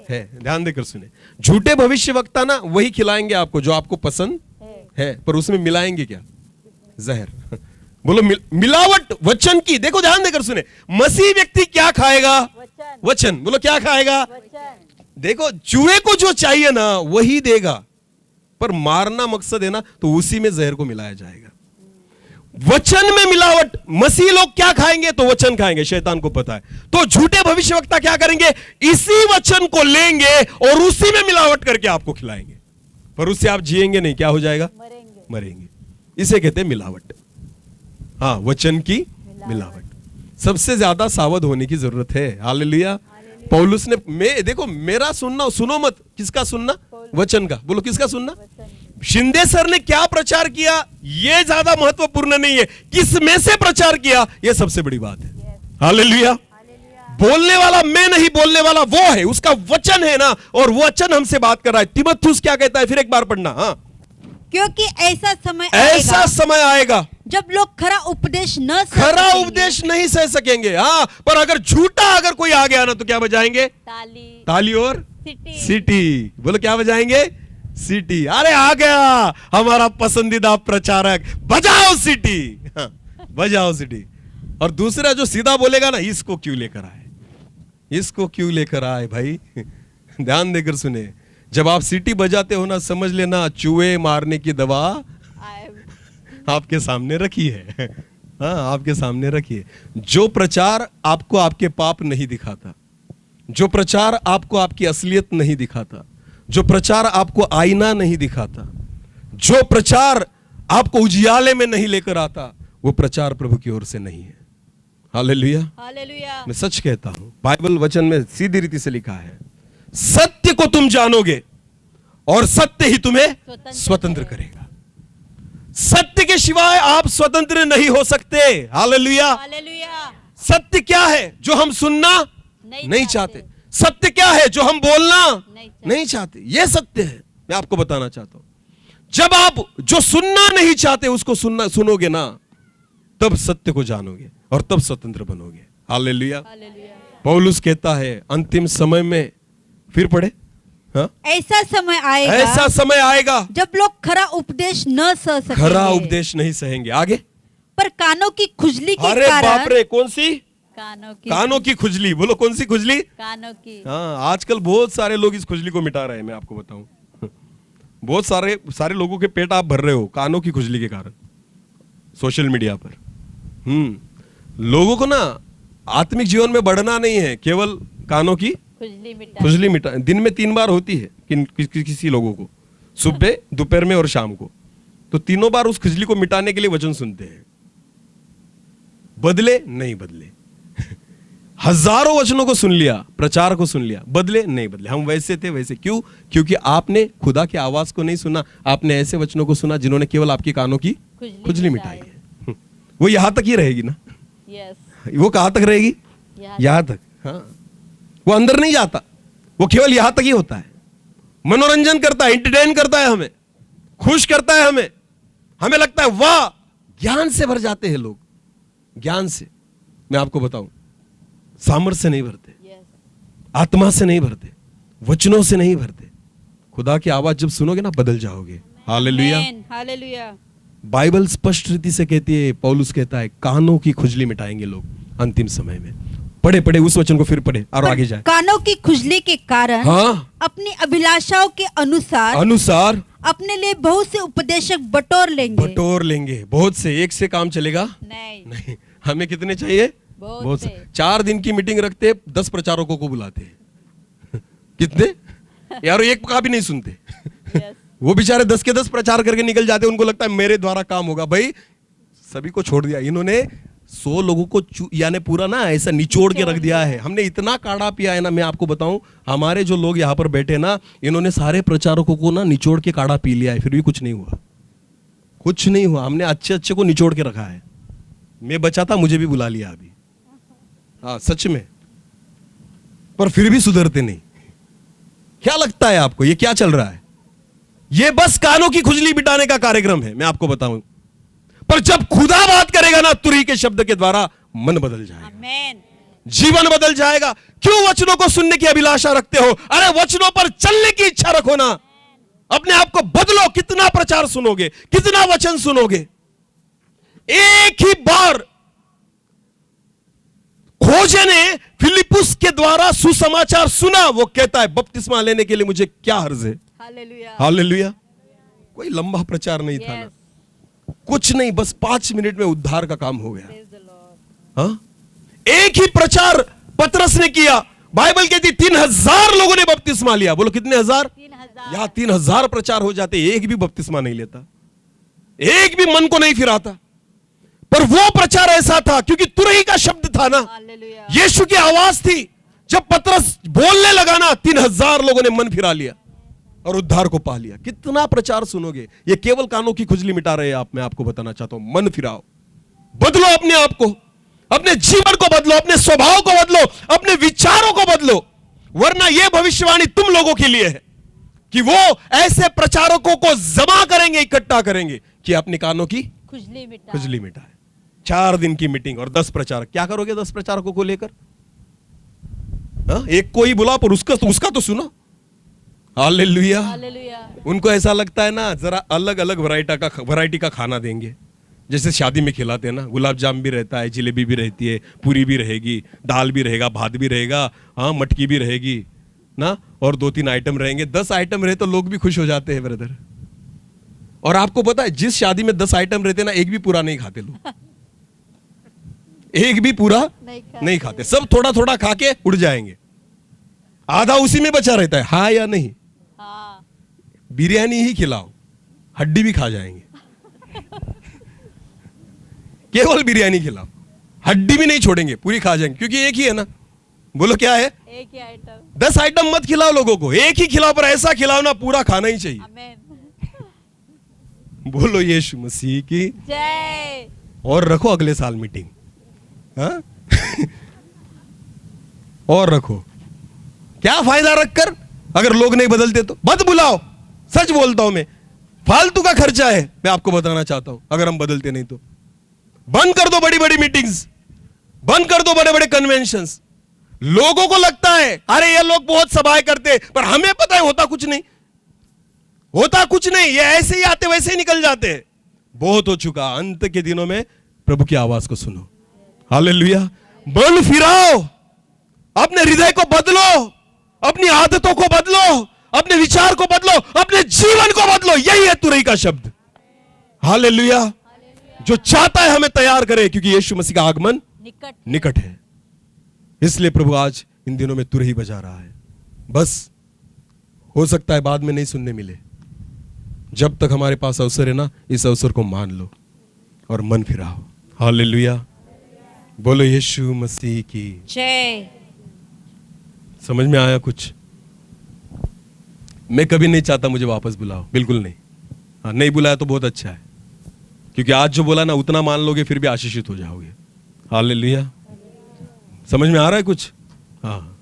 है। ध्यान देकर सुने, झूठे भविष्यवक्ता ना वही खिलाएंगे आपको जो आपको पसंद है, पर उसमें मिलाएंगे क्या? जहर। बोलो मिलावट वचन की। देखो ध्यान देकर सुने, मसीह व्यक्ति क्या खाएगा? वचन। बोलो क्या खाएगा? देखो, चूहे को जो चाहिए ना वही देगा, पर मारना मकसद है ना, तो उसी में जहर को मिलाया जाएगा। वचन में मिलावट। मसीह लोग क्या खाएंगे? तो वचन खाएंगे, शैतान को पता है। तो झूठे भविष्यवक्ता क्या करेंगे? इसी वचन को लेंगे और उसी में मिलावट करके आपको खिलाएंगे, पर उससे आप जिएंगे नहीं। क्या हो जाएगा? मरेंगे। इसे कहते हैं मिलावट। हाँ, वचन की मिलावट। सबसे ज्यादा सावध होने की जरूरत है। हालेलुया। पौलुस ने देखो, मेरा सुनना सुनो मत। किसका सुनना? वचन का। बोलो किसका सुनना? शिंदे सर ने क्या प्रचार किया यह ज्यादा महत्वपूर्ण नहीं है, किस में से प्रचार किया यह सबसे बड़ी बात है। हालेलुया। बोलने वाला मैं नहीं, बोलने वाला वो है, उसका वचन है ना, और वो वचन हमसे बात कर रहा है। तिमुथियुस क्या कहता है? फिर एक बार पढ़ना। हाँ, क्योंकि ऐसा समय आएगा जब लोग खरा उपदेश उपदेश नहीं सह सकेंगे। हाँ, पर अगर झूठा अगर कोई आ गया ना, तो क्या बजाएंगे? ताली और सीटी। बोलो क्या बजाएंगे? सीटी। अरे आ गया हमारा पसंदीदा प्रचारक, बजाओ सीटी। हाँ, बजाओ सीटी। और दूसरा जो सीधा बोलेगा ना, इसको क्यों लेकर आए, इसको क्यों लेकर आए भाई? ध्यान देकर सुने, जब आप सीटी बजाते हो ना, समझ लेना चूहे मारने की दवा आपके सामने रखी है। हाँ, आपके सामने रखिए। जो प्रचार आपको आपके पाप नहीं दिखाता, जो प्रचार आपको आपकी असलियत नहीं दिखाता, जो प्रचार आपको आईना नहीं दिखाता, जो प्रचार आपको उजियाले में नहीं लेकर आता, वो प्रचार प्रभु की ओर से नहीं है। हालेलुया। हालेलुया। मैं सच कहता हूं, बाइबल वचन में सीधी रीति से लिखा है, सत्य को तुम जानोगे और सत्य ही तुम्हें स्वतंत्र करेगा। सत्य के सिवाय आप स्वतंत्र नहीं हो सकते। हालेलुया। हालेलुया। सत्य क्या है जो हम सुनना नहीं चाहते? सत्य क्या है जो हम बोलना नहीं चाहते? यह सत्य है। मैं आपको बताना चाहता हूं, जब आप जो सुनना नहीं चाहते उसको सुनोगे ना, तब सत्य को जानोगे और तब स्वतंत्र बनोगे। हालेलुया। हालेलुया। पौलुस कहता है अंतिम समय में, फिर पढ़े, हाँ? ऐसा समय आएगा, ऐसा समय आएगा जब लोग खरा उपदेश न सह सकेंगे, खरा उपदेश नहीं सहेंगे। आगे, पर कानों की खुजली के अरे कारण, बाप रे, कौन सी? कानों की खुजली। बोलो कौन सी खुजली? कानों की। हाँ, आजकल बहुत सारे लोग इस खुजली को मिटा रहे हैं। मैं आपको बताऊं, बहुत सारे लोगों के पेट आप भर रहे हो कानों की खुजली के कारण, सोशल मीडिया पर। लोगों को ना आत्मिक जीवन में बढ़ना नहीं है, केवल कानों की खुजली मिटा। दिन में 3 बार होती है किसी लोगों को, सुबह, दोपहर में और शाम को। तो तीनों बार उस खुजली को मिटाने के लिए वचन सुनते हैं। बदले नहीं बदले। हजारों वचनों को सुन लिया, प्रचार को सुन लिया, बदले नहीं बदले। हम वैसे थे वैसे। क्यों? क्योंकि आपने खुदा की आवाज को नहीं सुना, आपने ऐसे वचनों को सुना जिन्होंने केवल आपकी कानों की खुजली मिटाई है। वो यहां तक ही रहेगी ना। वो कहां तक रहेगी? यहां तक। हाँ, वो अंदर नहीं जाता, वो केवल यहां तक ही होता है। मनोरंजन करता है, एंटरटेन करता है, हमें खुश करता है। हमें लगता है वाह, ज्ञान से भर जाते हैं लोग। ज्ञान से, मैं आपको बताऊं, सामर्थ्य से नहीं भरते, आत्मा से नहीं भरते, वचनों से नहीं भरते। खुदा की आवाज जब सुनोगे ना, बदल जाओगे। हालेलुया। हालेलुया। बाइबल स्पष्ट रीति से कहती है, पौलुस कहता है, कानों की खुजली मिटाएंगे लोग अंतिम समय में। पढ़े उस वचन को, फिर पढ़े और आगे जाए। कानों की खुजली के कारण, हाँ, अपनी अभिलाषाओं के अनुसार अपने लिए बहुत से उपदेशक बटोर लेंगे। बहुत से, एक से काम चलेगा नहीं। हमें कितने चाहिए? बहुत से। 4 दिन की मीटिंग रखते, 10 प्रचारकों को बुलाते हैं। कितने यार, एक का भी नहीं सुनते। वो बेचारे 10 के 10 प्रचार करके निकल जाते। उनको लगता है मेरे द्वारा काम होगा। भाई, सभी को छोड़ दिया इन्होंने। 100 लोगों को यानी पूरा ना ऐसा निचोड़ के रख दिया है। हमने इतना काढ़ा पिया है ना, मैं आपको बताऊं, हमारे जो लोग यहाँ पर बैठे ना, इन्होंने सारे प्रचारकों को ना निचोड़ के काढ़ा पी लिया है, फिर भी कुछ नहीं हुआ। कुछ नहीं हुआ। हमने अच्छे को निचोड़ के रखा है। मैं बचा था, मुझे भी बुला लिया अभी। हाँ, सच में। पर फिर भी सुधरते नहीं। क्या लगता है आपको, ये क्या चल रहा है? ये बस कानों की खुजली मिटाने का कार्यक्रम है, मैं आपको बताऊं। पर जब खुदा बात करेगा ना, तुरही के शब्द के द्वारा मन बदल जाएगा। आमीन। जीवन बदल जाएगा। क्यों वचनों को सुनने की अभिलाषा रखते हो? अरे वचनों पर चलने की इच्छा रखो ना। अपने आप को बदलो। कितना प्रचार सुनोगे, कितना वचन सुनोगे? एक ही बार खोजे ने फिलिपुस के द्वारा सुसमाचार सुना। वो कहता है, बपतिस्मा लेने के लिए मुझे क्या हर्ज है? हालेलुया। कोई लंबा प्रचार नहीं था ना, कुछ नहीं, बस 5 मिनट में उद्धार का काम हो गया। हाँ? एक ही प्रचार पतरस ने किया। बाइबल कहती 3000 लोगों ने बपतिस्मा लिया। बोलो कितने हजार? 3000। यहां 3000 प्रचार हो जाते, एक भी बपतिस्मा नहीं लेता, एक भी मन को नहीं फिराता। पर वो प्रचार ऐसा था क्योंकि तुरही का शब्द था ना, यीशु की आवाज थी। जब पतरस बोलने लगा ना, 3000 लोगों ने मन फिरा लिया और उद्धार को पा लिया। कितना प्रचार सुनोगे? ये केवल कानों की खुजली मिटा रहे हैं आप। मैं आपको बताना चाहता हूं, मन फिराओ, बदलो अपने आप को, अपने जीवन को बदलो, अपने स्वभाव को बदलो, अपने विचारों को बदलो। वरना यह भविष्यवाणी तुम लोगों के लिए है कि वो ऐसे प्रचारकों को जमा करेंगे, इकट्ठा करेंगे कि अपने कानों की खुजली मिटाए। 4 दिन की मीटिंग और 10 प्रचारक। क्या करोगे 10 प्रचारकों को लेकर? एक को ही बुला, पर उसका तो सुनो। हालेलुया। उनको ऐसा लगता है ना, जरा अलग अलग वैरायटी का खाना देंगे। जैसे शादी में खिलाते हैं ना, गुलाब जाम भी रहता है, जलेबी भी रहती है, पूरी भी रहेगी, दाल भी रहेगा, भात भी रहेगा, हाँ, मटकी भी रहेगी ना, और 2-3 आइटम रहेंगे। 10 आइटम रहे तो लोग भी खुश हो जाते हैं ब्रदर। और आपको पता है, जिस शादी में 10 आइटम रहते हैं ना, एक भी पूरा नहीं खाते लोग। एक भी पूरा नहीं खाते, सब थोड़ा थोड़ा खा के उड़ जाएंगे, आधा उसी में बचा रहता है। हाँ या नहीं? हाँ। बिरयानी ही खिलाओ, हड्डी भी खा जाएंगे। केवल बिरयानी खिलाओ, हड्डी भी नहीं छोड़ेंगे, पूरी खा जाएंगे, क्योंकि एक ही है ना। बोलो क्या है? एक ही आइटम। 10 आइटम मत खिलाओ लोगों को, एक ही खिलाओ, पर ऐसा खिलाओ ना पूरा खाना ही चाहिए। आमीन। बोलो यीशु मसीह की जय। और रखो अगले साल मीटिंग, हाँ? और रखो, क्या फायदा रखकर अगर लोग नहीं बदलते तो? मत बुलाओ, सच बोलता हूं मैं, फालतू का खर्चा है, मैं आपको बताना चाहता हूं। अगर हम बदलते नहीं तो बंद कर दो बड़ी बड़ी मीटिंग्स, बंद कर दो बड़े बड़े कन्वेंशंस। लोगों को लगता है अरे ये लोग बहुत सभाएं करते, पर हमें पता है होता कुछ नहीं, होता कुछ नहीं, ये ऐसे ही आते वैसे ही निकल जाते हैं। बहुत हो चुका, अंत के दिनों में प्रभु की आवाज को सुनो। हालेलुया। मन फिराओ, अपने हृदय को बदलो, अपनी आदतों को बदलो, अपने विचार को बदलो, अपने जीवन को बदलो। यही है तुरई का शब्द। हालेलुया। जो चाहता है हमें तैयार करे, क्योंकि यीशु मसीह का आगमन निकट है। इसलिए प्रभु आज इन दिनों में तुरही बजा रहा है। बस हो सकता है बाद में नहीं सुनने मिले, जब तक हमारे पास अवसर है ना, इस अवसर को मान लो और मन फिराओ। हालेलुया। बोलो यीशु मसीह की जय। समझ में आया कुछ? मैं कभी नहीं चाहता मुझे वापस बुलाओ, बिल्कुल नहीं। हाँ, नहीं बुलाया तो बहुत अच्छा है, क्योंकि आज जो बोला ना उतना मान लोगे, फिर भी आशीषित हो जाओगे। हालेलुया। समझ में आ रहा है कुछ? हाँ,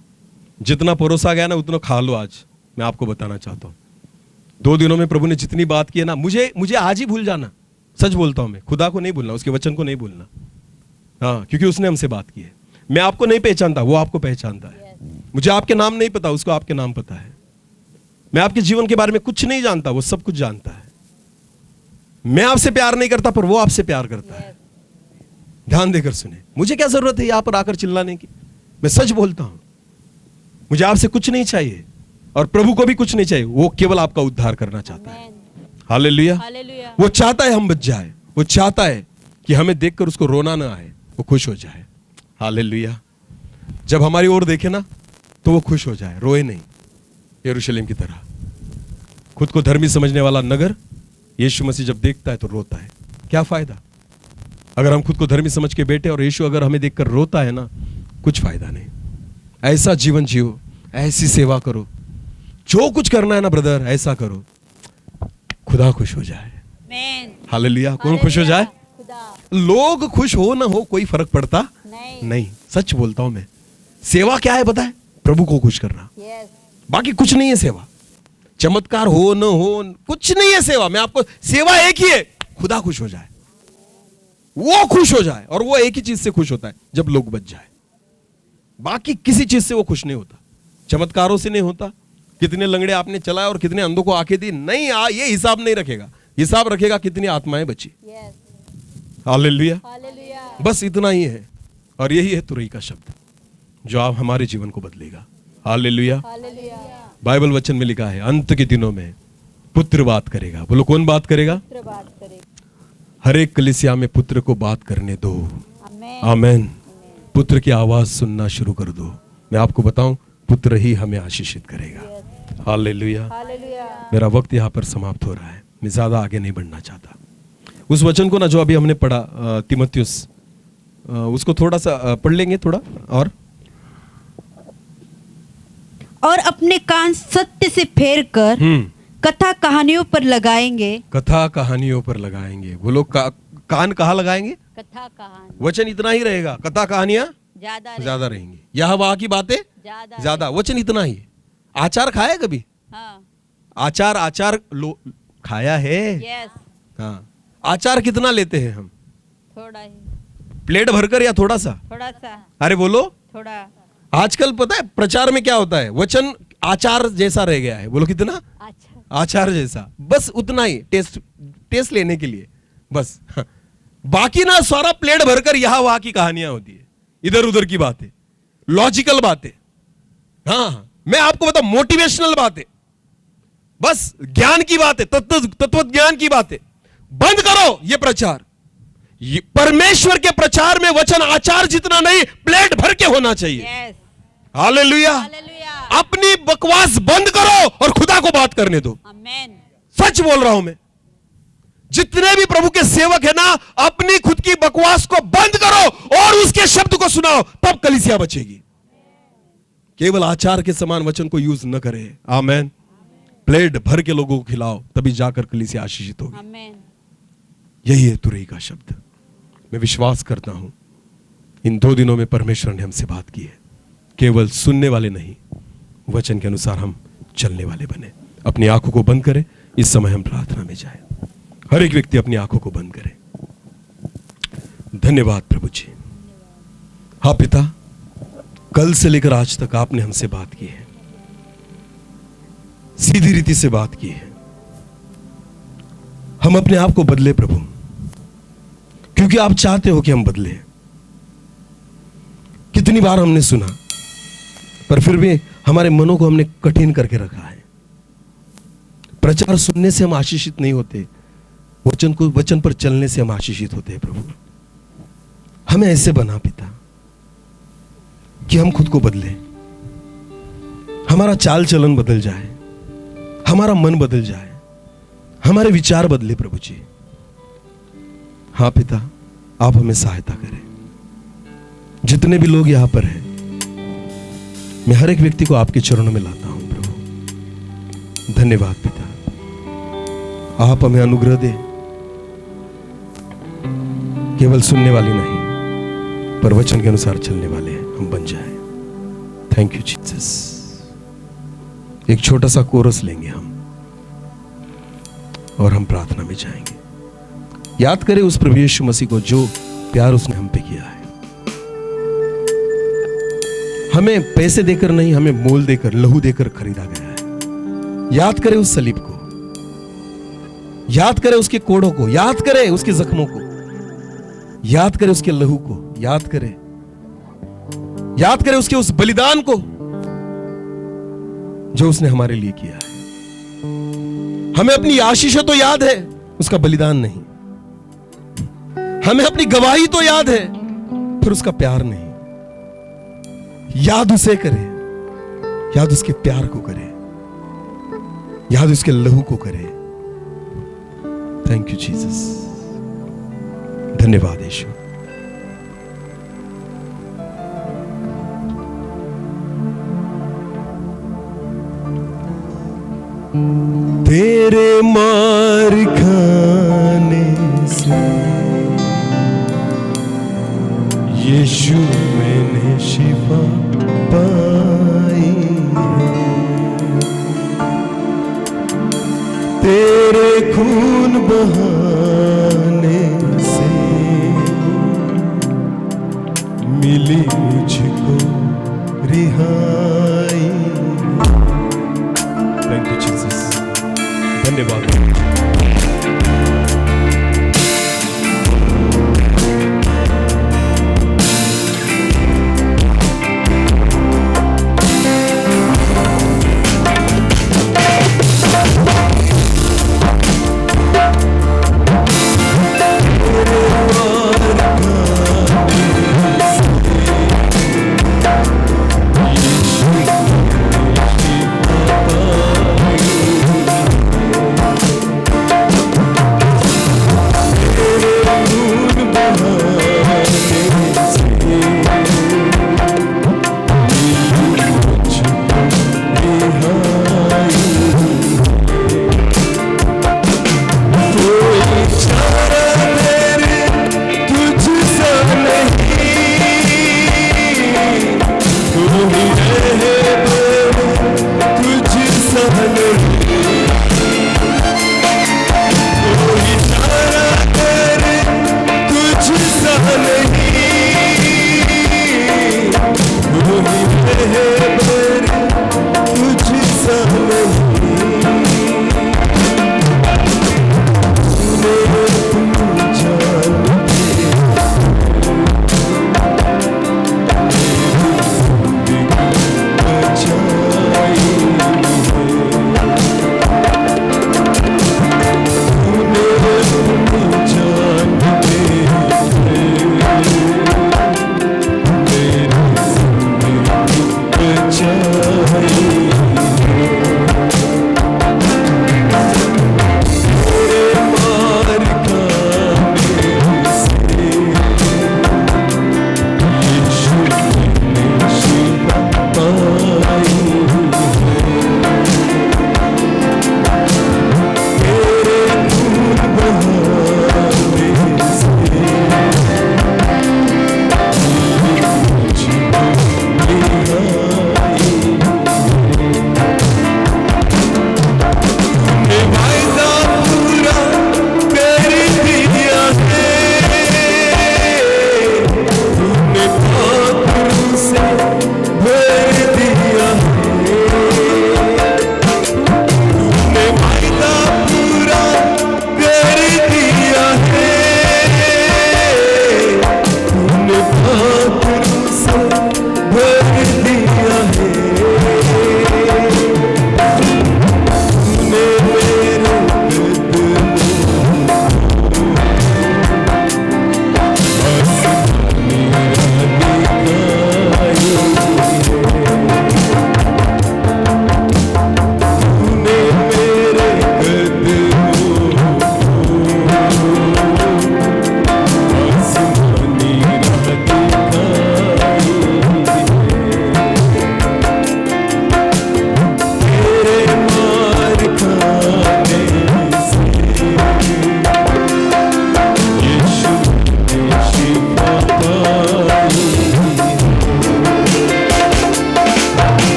जितना परोसा गया ना उतना खा लो। आज मैं आपको बताना चाहता हूँ, 2 दिनों में प्रभु ने जितनी बात की है ना, मुझे आज ही भूल जाना। सच बोलता हूं मैं, खुदा को नहीं भूलना, उसके वचन को नहीं भूलना। हाँ, क्योंकि उसने हमसे बात की है। मैं आपको नहीं पहचानता, वो आपको पहचानता है। मुझे आपके नाम नहीं पता, उसको आपके नाम पता है। मैं आपके जीवन के बारे में कुछ नहीं जानता, वो सब कुछ जानता है। मैं आपसे प्यार नहीं करता, पर वो आपसे प्यार करता है। ध्यान देकर सुने। मुझे क्या जरूरत है यहां पर आकर चिल्लाने की? मैं सच बोलता हूं, मुझे आपसे कुछ नहीं चाहिए और प्रभु को भी कुछ नहीं चाहिए। वो केवल आपका उद्धार करना चाहता है। हालेलुया। वो चाहता है हम बच जाए, वो चाहता है कि हमें देखकर उसको रोना ना आए, वो खुश हो जाए। हालेलुया। जब हमारी ओर देखे ना तो वो खुश हो जाए, रोए नहीं। यरूशलेम की तरह खुद को धर्मी समझने वाला नगर यीशु मसीह जब देखता है तो रोता है। क्या फायदा अगर हम खुद को धर्मी समझ के बैठे और यीशु अगर हमें देखकर रोता है ना, कुछ फायदा नहीं। ऐसा जीवन जियो, ऐसी सेवा करो, जो कुछ करना है ना ब्रदर ऐसा करो, खुदा खुश हो जाए। हालेलुया। कौन खुश हो जाए? लोग खुश हो ना हो कोई फर्क पड़ता नहीं। सच बोलता हूं मैं। सेवा क्या है पता है? प्रभु को खुश करना। बाकी कुछ नहीं है सेवा। चमत्कार हो न हो कुछ नहीं है सेवा। मैं आपको, सेवा एक ही है, खुदा खुश हो जाए, वो खुश हो जाए। और वो एक ही चीज से खुश होता है, जब लोग बच जाए। बाकी किसी चीज से वो खुश नहीं होता, चमत्कारों से नहीं होता, कितने लंगड़े आपने चलाए और कितने अंधों को आंखें दी, नहीं। ये हिसाब नहीं रखेगा, हिसाब रखेगा कितनी आत्माएं बची। हालेलुया। बस इतना ही है। और यही है तुरई का शब्द, जो आप हमारे जीवन को बदलेगा। हालेलुया। बाइबल वचन में लिखा है, अंत के दिनों में पुत्र बात करेगा। बोलो कौन बात करेगा? हर एक कलीसिया में पुत्र को बात करने दो। आमेन। पुत्र की आवाज सुनना शुरू कर दो। मैं आपको बताऊं, पुत्र ही हमें आशीषित करेगा। हालेलुया। मेरा वक्त यहाँ पर समाप्त हो रहा है, मैं ज्यादा आगे नहीं बढ़ना चाहता। उस वचन को ना जो अभी हमने पढ़ा तीमुथियुस, उसको थोड़ा सा पढ़ लेंगे थोड़ा। और अपने कान सत्य से फेर कर कथा कहानियों पर लगाएंगे। कथा कहानियों पर लगाएंगे। वो लोग कान कहाँ लगाएंगे? कथा कहानी। वचन इतना ही रहेगा, कथा कहानियां ज्यादा रहेंगी। यहाँ वहां की बातें ज्यादा, वचन इतना ही। आचार खाया कभी? हाँ। आचार खाया है। हाँ। आचार कितना लेते हैं हम? थोड़ा ही। प्लेट भरकर या थोड़ा सा? थोड़ा सा। अरे बोलो। थोड़ा। आजकल पता है प्रचार में क्या होता है? वचन आचार जैसा रह गया है। बोलो कितना? आचार जैसा, बस उतना ही, टेस्ट लेने के लिए बस। बाकी ना सारा प्लेट भरकर यहां वहां की कहानियां होती है, इधर उधर की बातें, लॉजिकल बातें। हाँ, मैं आपको बताऊं, मोटिवेशनल बातें, बस ज्ञान की बातें, तत्व ज्ञान की बातें। बंद करो ये प्रचार। परमेश्वर के प्रचार में वचन आचार जितना नहीं, प्लेट भर के होना चाहिए। हालेलुया। अपनी बकवास बंद करो और खुदा को बात करने दो। सच बोल रहा हूं मैं। जितने भी प्रभु के सेवक है ना, अपनी खुद की बकवास को बंद करो और उसके शब्द को सुनाओ, तब कलीसिया बचेगी। केवल आचार के समान वचन को यूज न करे। आमेन। प्लेट भर के लोगों को खिलाओ, तभी जाकर कलीसिया आशीषित होगी। यही है तुरई का शब्द। मैं विश्वास करता हूं इन 2 दिनों में परमेश्वर ने हमसे बात की है। केवल सुनने वाले नहीं, वचन के अनुसार हम चलने वाले बने। अपनी आंखों को बंद करें। इस समय हम प्रार्थना में जाएं। हर एक व्यक्ति अपनी आंखों को बंद करे। धन्यवाद प्रभु जी। हाँ पिता, कल से लेकर आज तक आपने हमसे बात की है, सीधी रीति से बात की है। हम अपने आप को बदले प्रभु, क्योंकि आप चाहते हो कि हम बदले। कितनी बार हमने सुना, पर फिर भी हमारे मनों को हमने कठिन करके रखा है। प्रचार सुनने से हम आशीषित नहीं होते, वचन पर चलने से हम आशीषित होते हैं प्रभु। हमें ऐसे बना पिता कि हम खुद को बदले, हमारा चाल चलन बदल जाए, हमारा मन बदल जाए, हमारे विचार बदले प्रभु जी। हाँ पिता, आप हमें सहायता करें। जितने भी लोग यहां पर हैं, मैं हर एक व्यक्ति को आपके चरणों में लाता हूं प्रभु। धन्यवाद पिता, आप हमें अनुग्रह दे। केवल सुनने वाले नहीं, पर वचन के अनुसार चलने वाले हम बन जाए। Thank you Jesus. एक छोटा सा कोरस लेंगे हम और हम प्रार्थना में जाएंगे। याद करें उस प्रभु यीशु मसीह को, जो प्यार उसने हम पे किया है। हमें पैसे देकर नहीं, हमें मोल देकर, लहू देकर खरीदा गया है। याद करें उस सलीब को, याद करें उसके कोड़ों को, याद करें उसके जख्मों को, याद करें उसके लहू को, याद करें उसके उस बलिदान को जो उसने हमारे लिए किया है। हमें अपनी आशीष तो याद है, उसका बलिदान नहीं। हमें अपनी गवाही तो याद है, फिर उसका प्यार नहीं। याद उसे करें, याद उसके प्यार को करें, याद उसके लहू को करें। Thank you Jesus. धन्यवाद यीशु। तेरे मार खाने से यीशु मैंने शिफा पाई है। तेरे खून बहाने से मिली मुझको रिहाई। Thank you Jesus. धन्यवाद।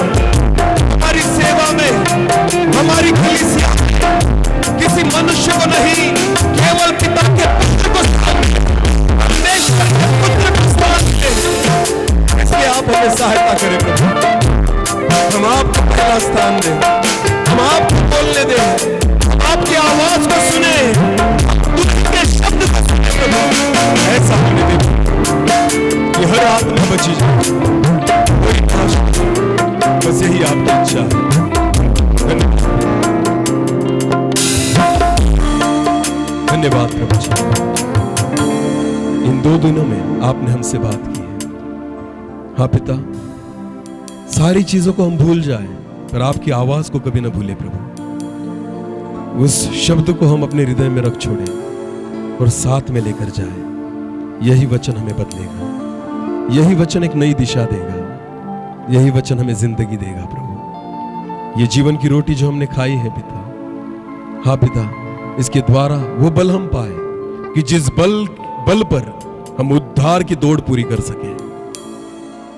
हमारी सेवा में, हमारी कलीसिया किसी मनुष्य को नहीं, केवल पिता के पुत्र को स्थान दे, परमेश्वर के पुत्र को स्थान दे। इसलिए आप हमें सहायता करें प्रभु, हम आपको पहला स्थान दें, हम आपको बोलने दें, हम आपकी आवाज को सुने, उसके शब्द को सुने प्रभु। ऐसा होने दें कि हर आत्मा बची जाए, कोई नाश नहीं। बस यही आपकी इच्छा है। धन्यवाद प्रभु जी, इन 2 दिनों में आपने हमसे बात की है। हाँ पिता, सारी चीजों को हम भूल जाएं, पर आपकी आवाज को कभी ना भूले प्रभु। उस शब्द को हम अपने हृदय में रख छोड़ें और साथ में लेकर जाएं। यही वचन हमें बदलेगा, यही वचन एक नई दिशा देगा, यही वचन हमें जिंदगी देगा प्रभु। ये जीवन की रोटी जो हमने खाई है पिता, हाँ पिता, इसके द्वारा वो बल हम पाए कि जिस बल पर हम उद्धार की दौड़ पूरी कर सके।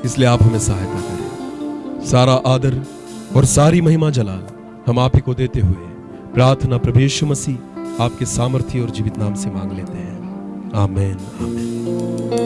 इसलिए आप हमें सहायता करें। सारा आदर और सारी महिमा जलाल हम आप ही को देते हुए प्रार्थना प्रभु यीशु मसीह आपके सामर्थ्य और जीवित नाम से मांग लेते हैं। आमीन, आमीन।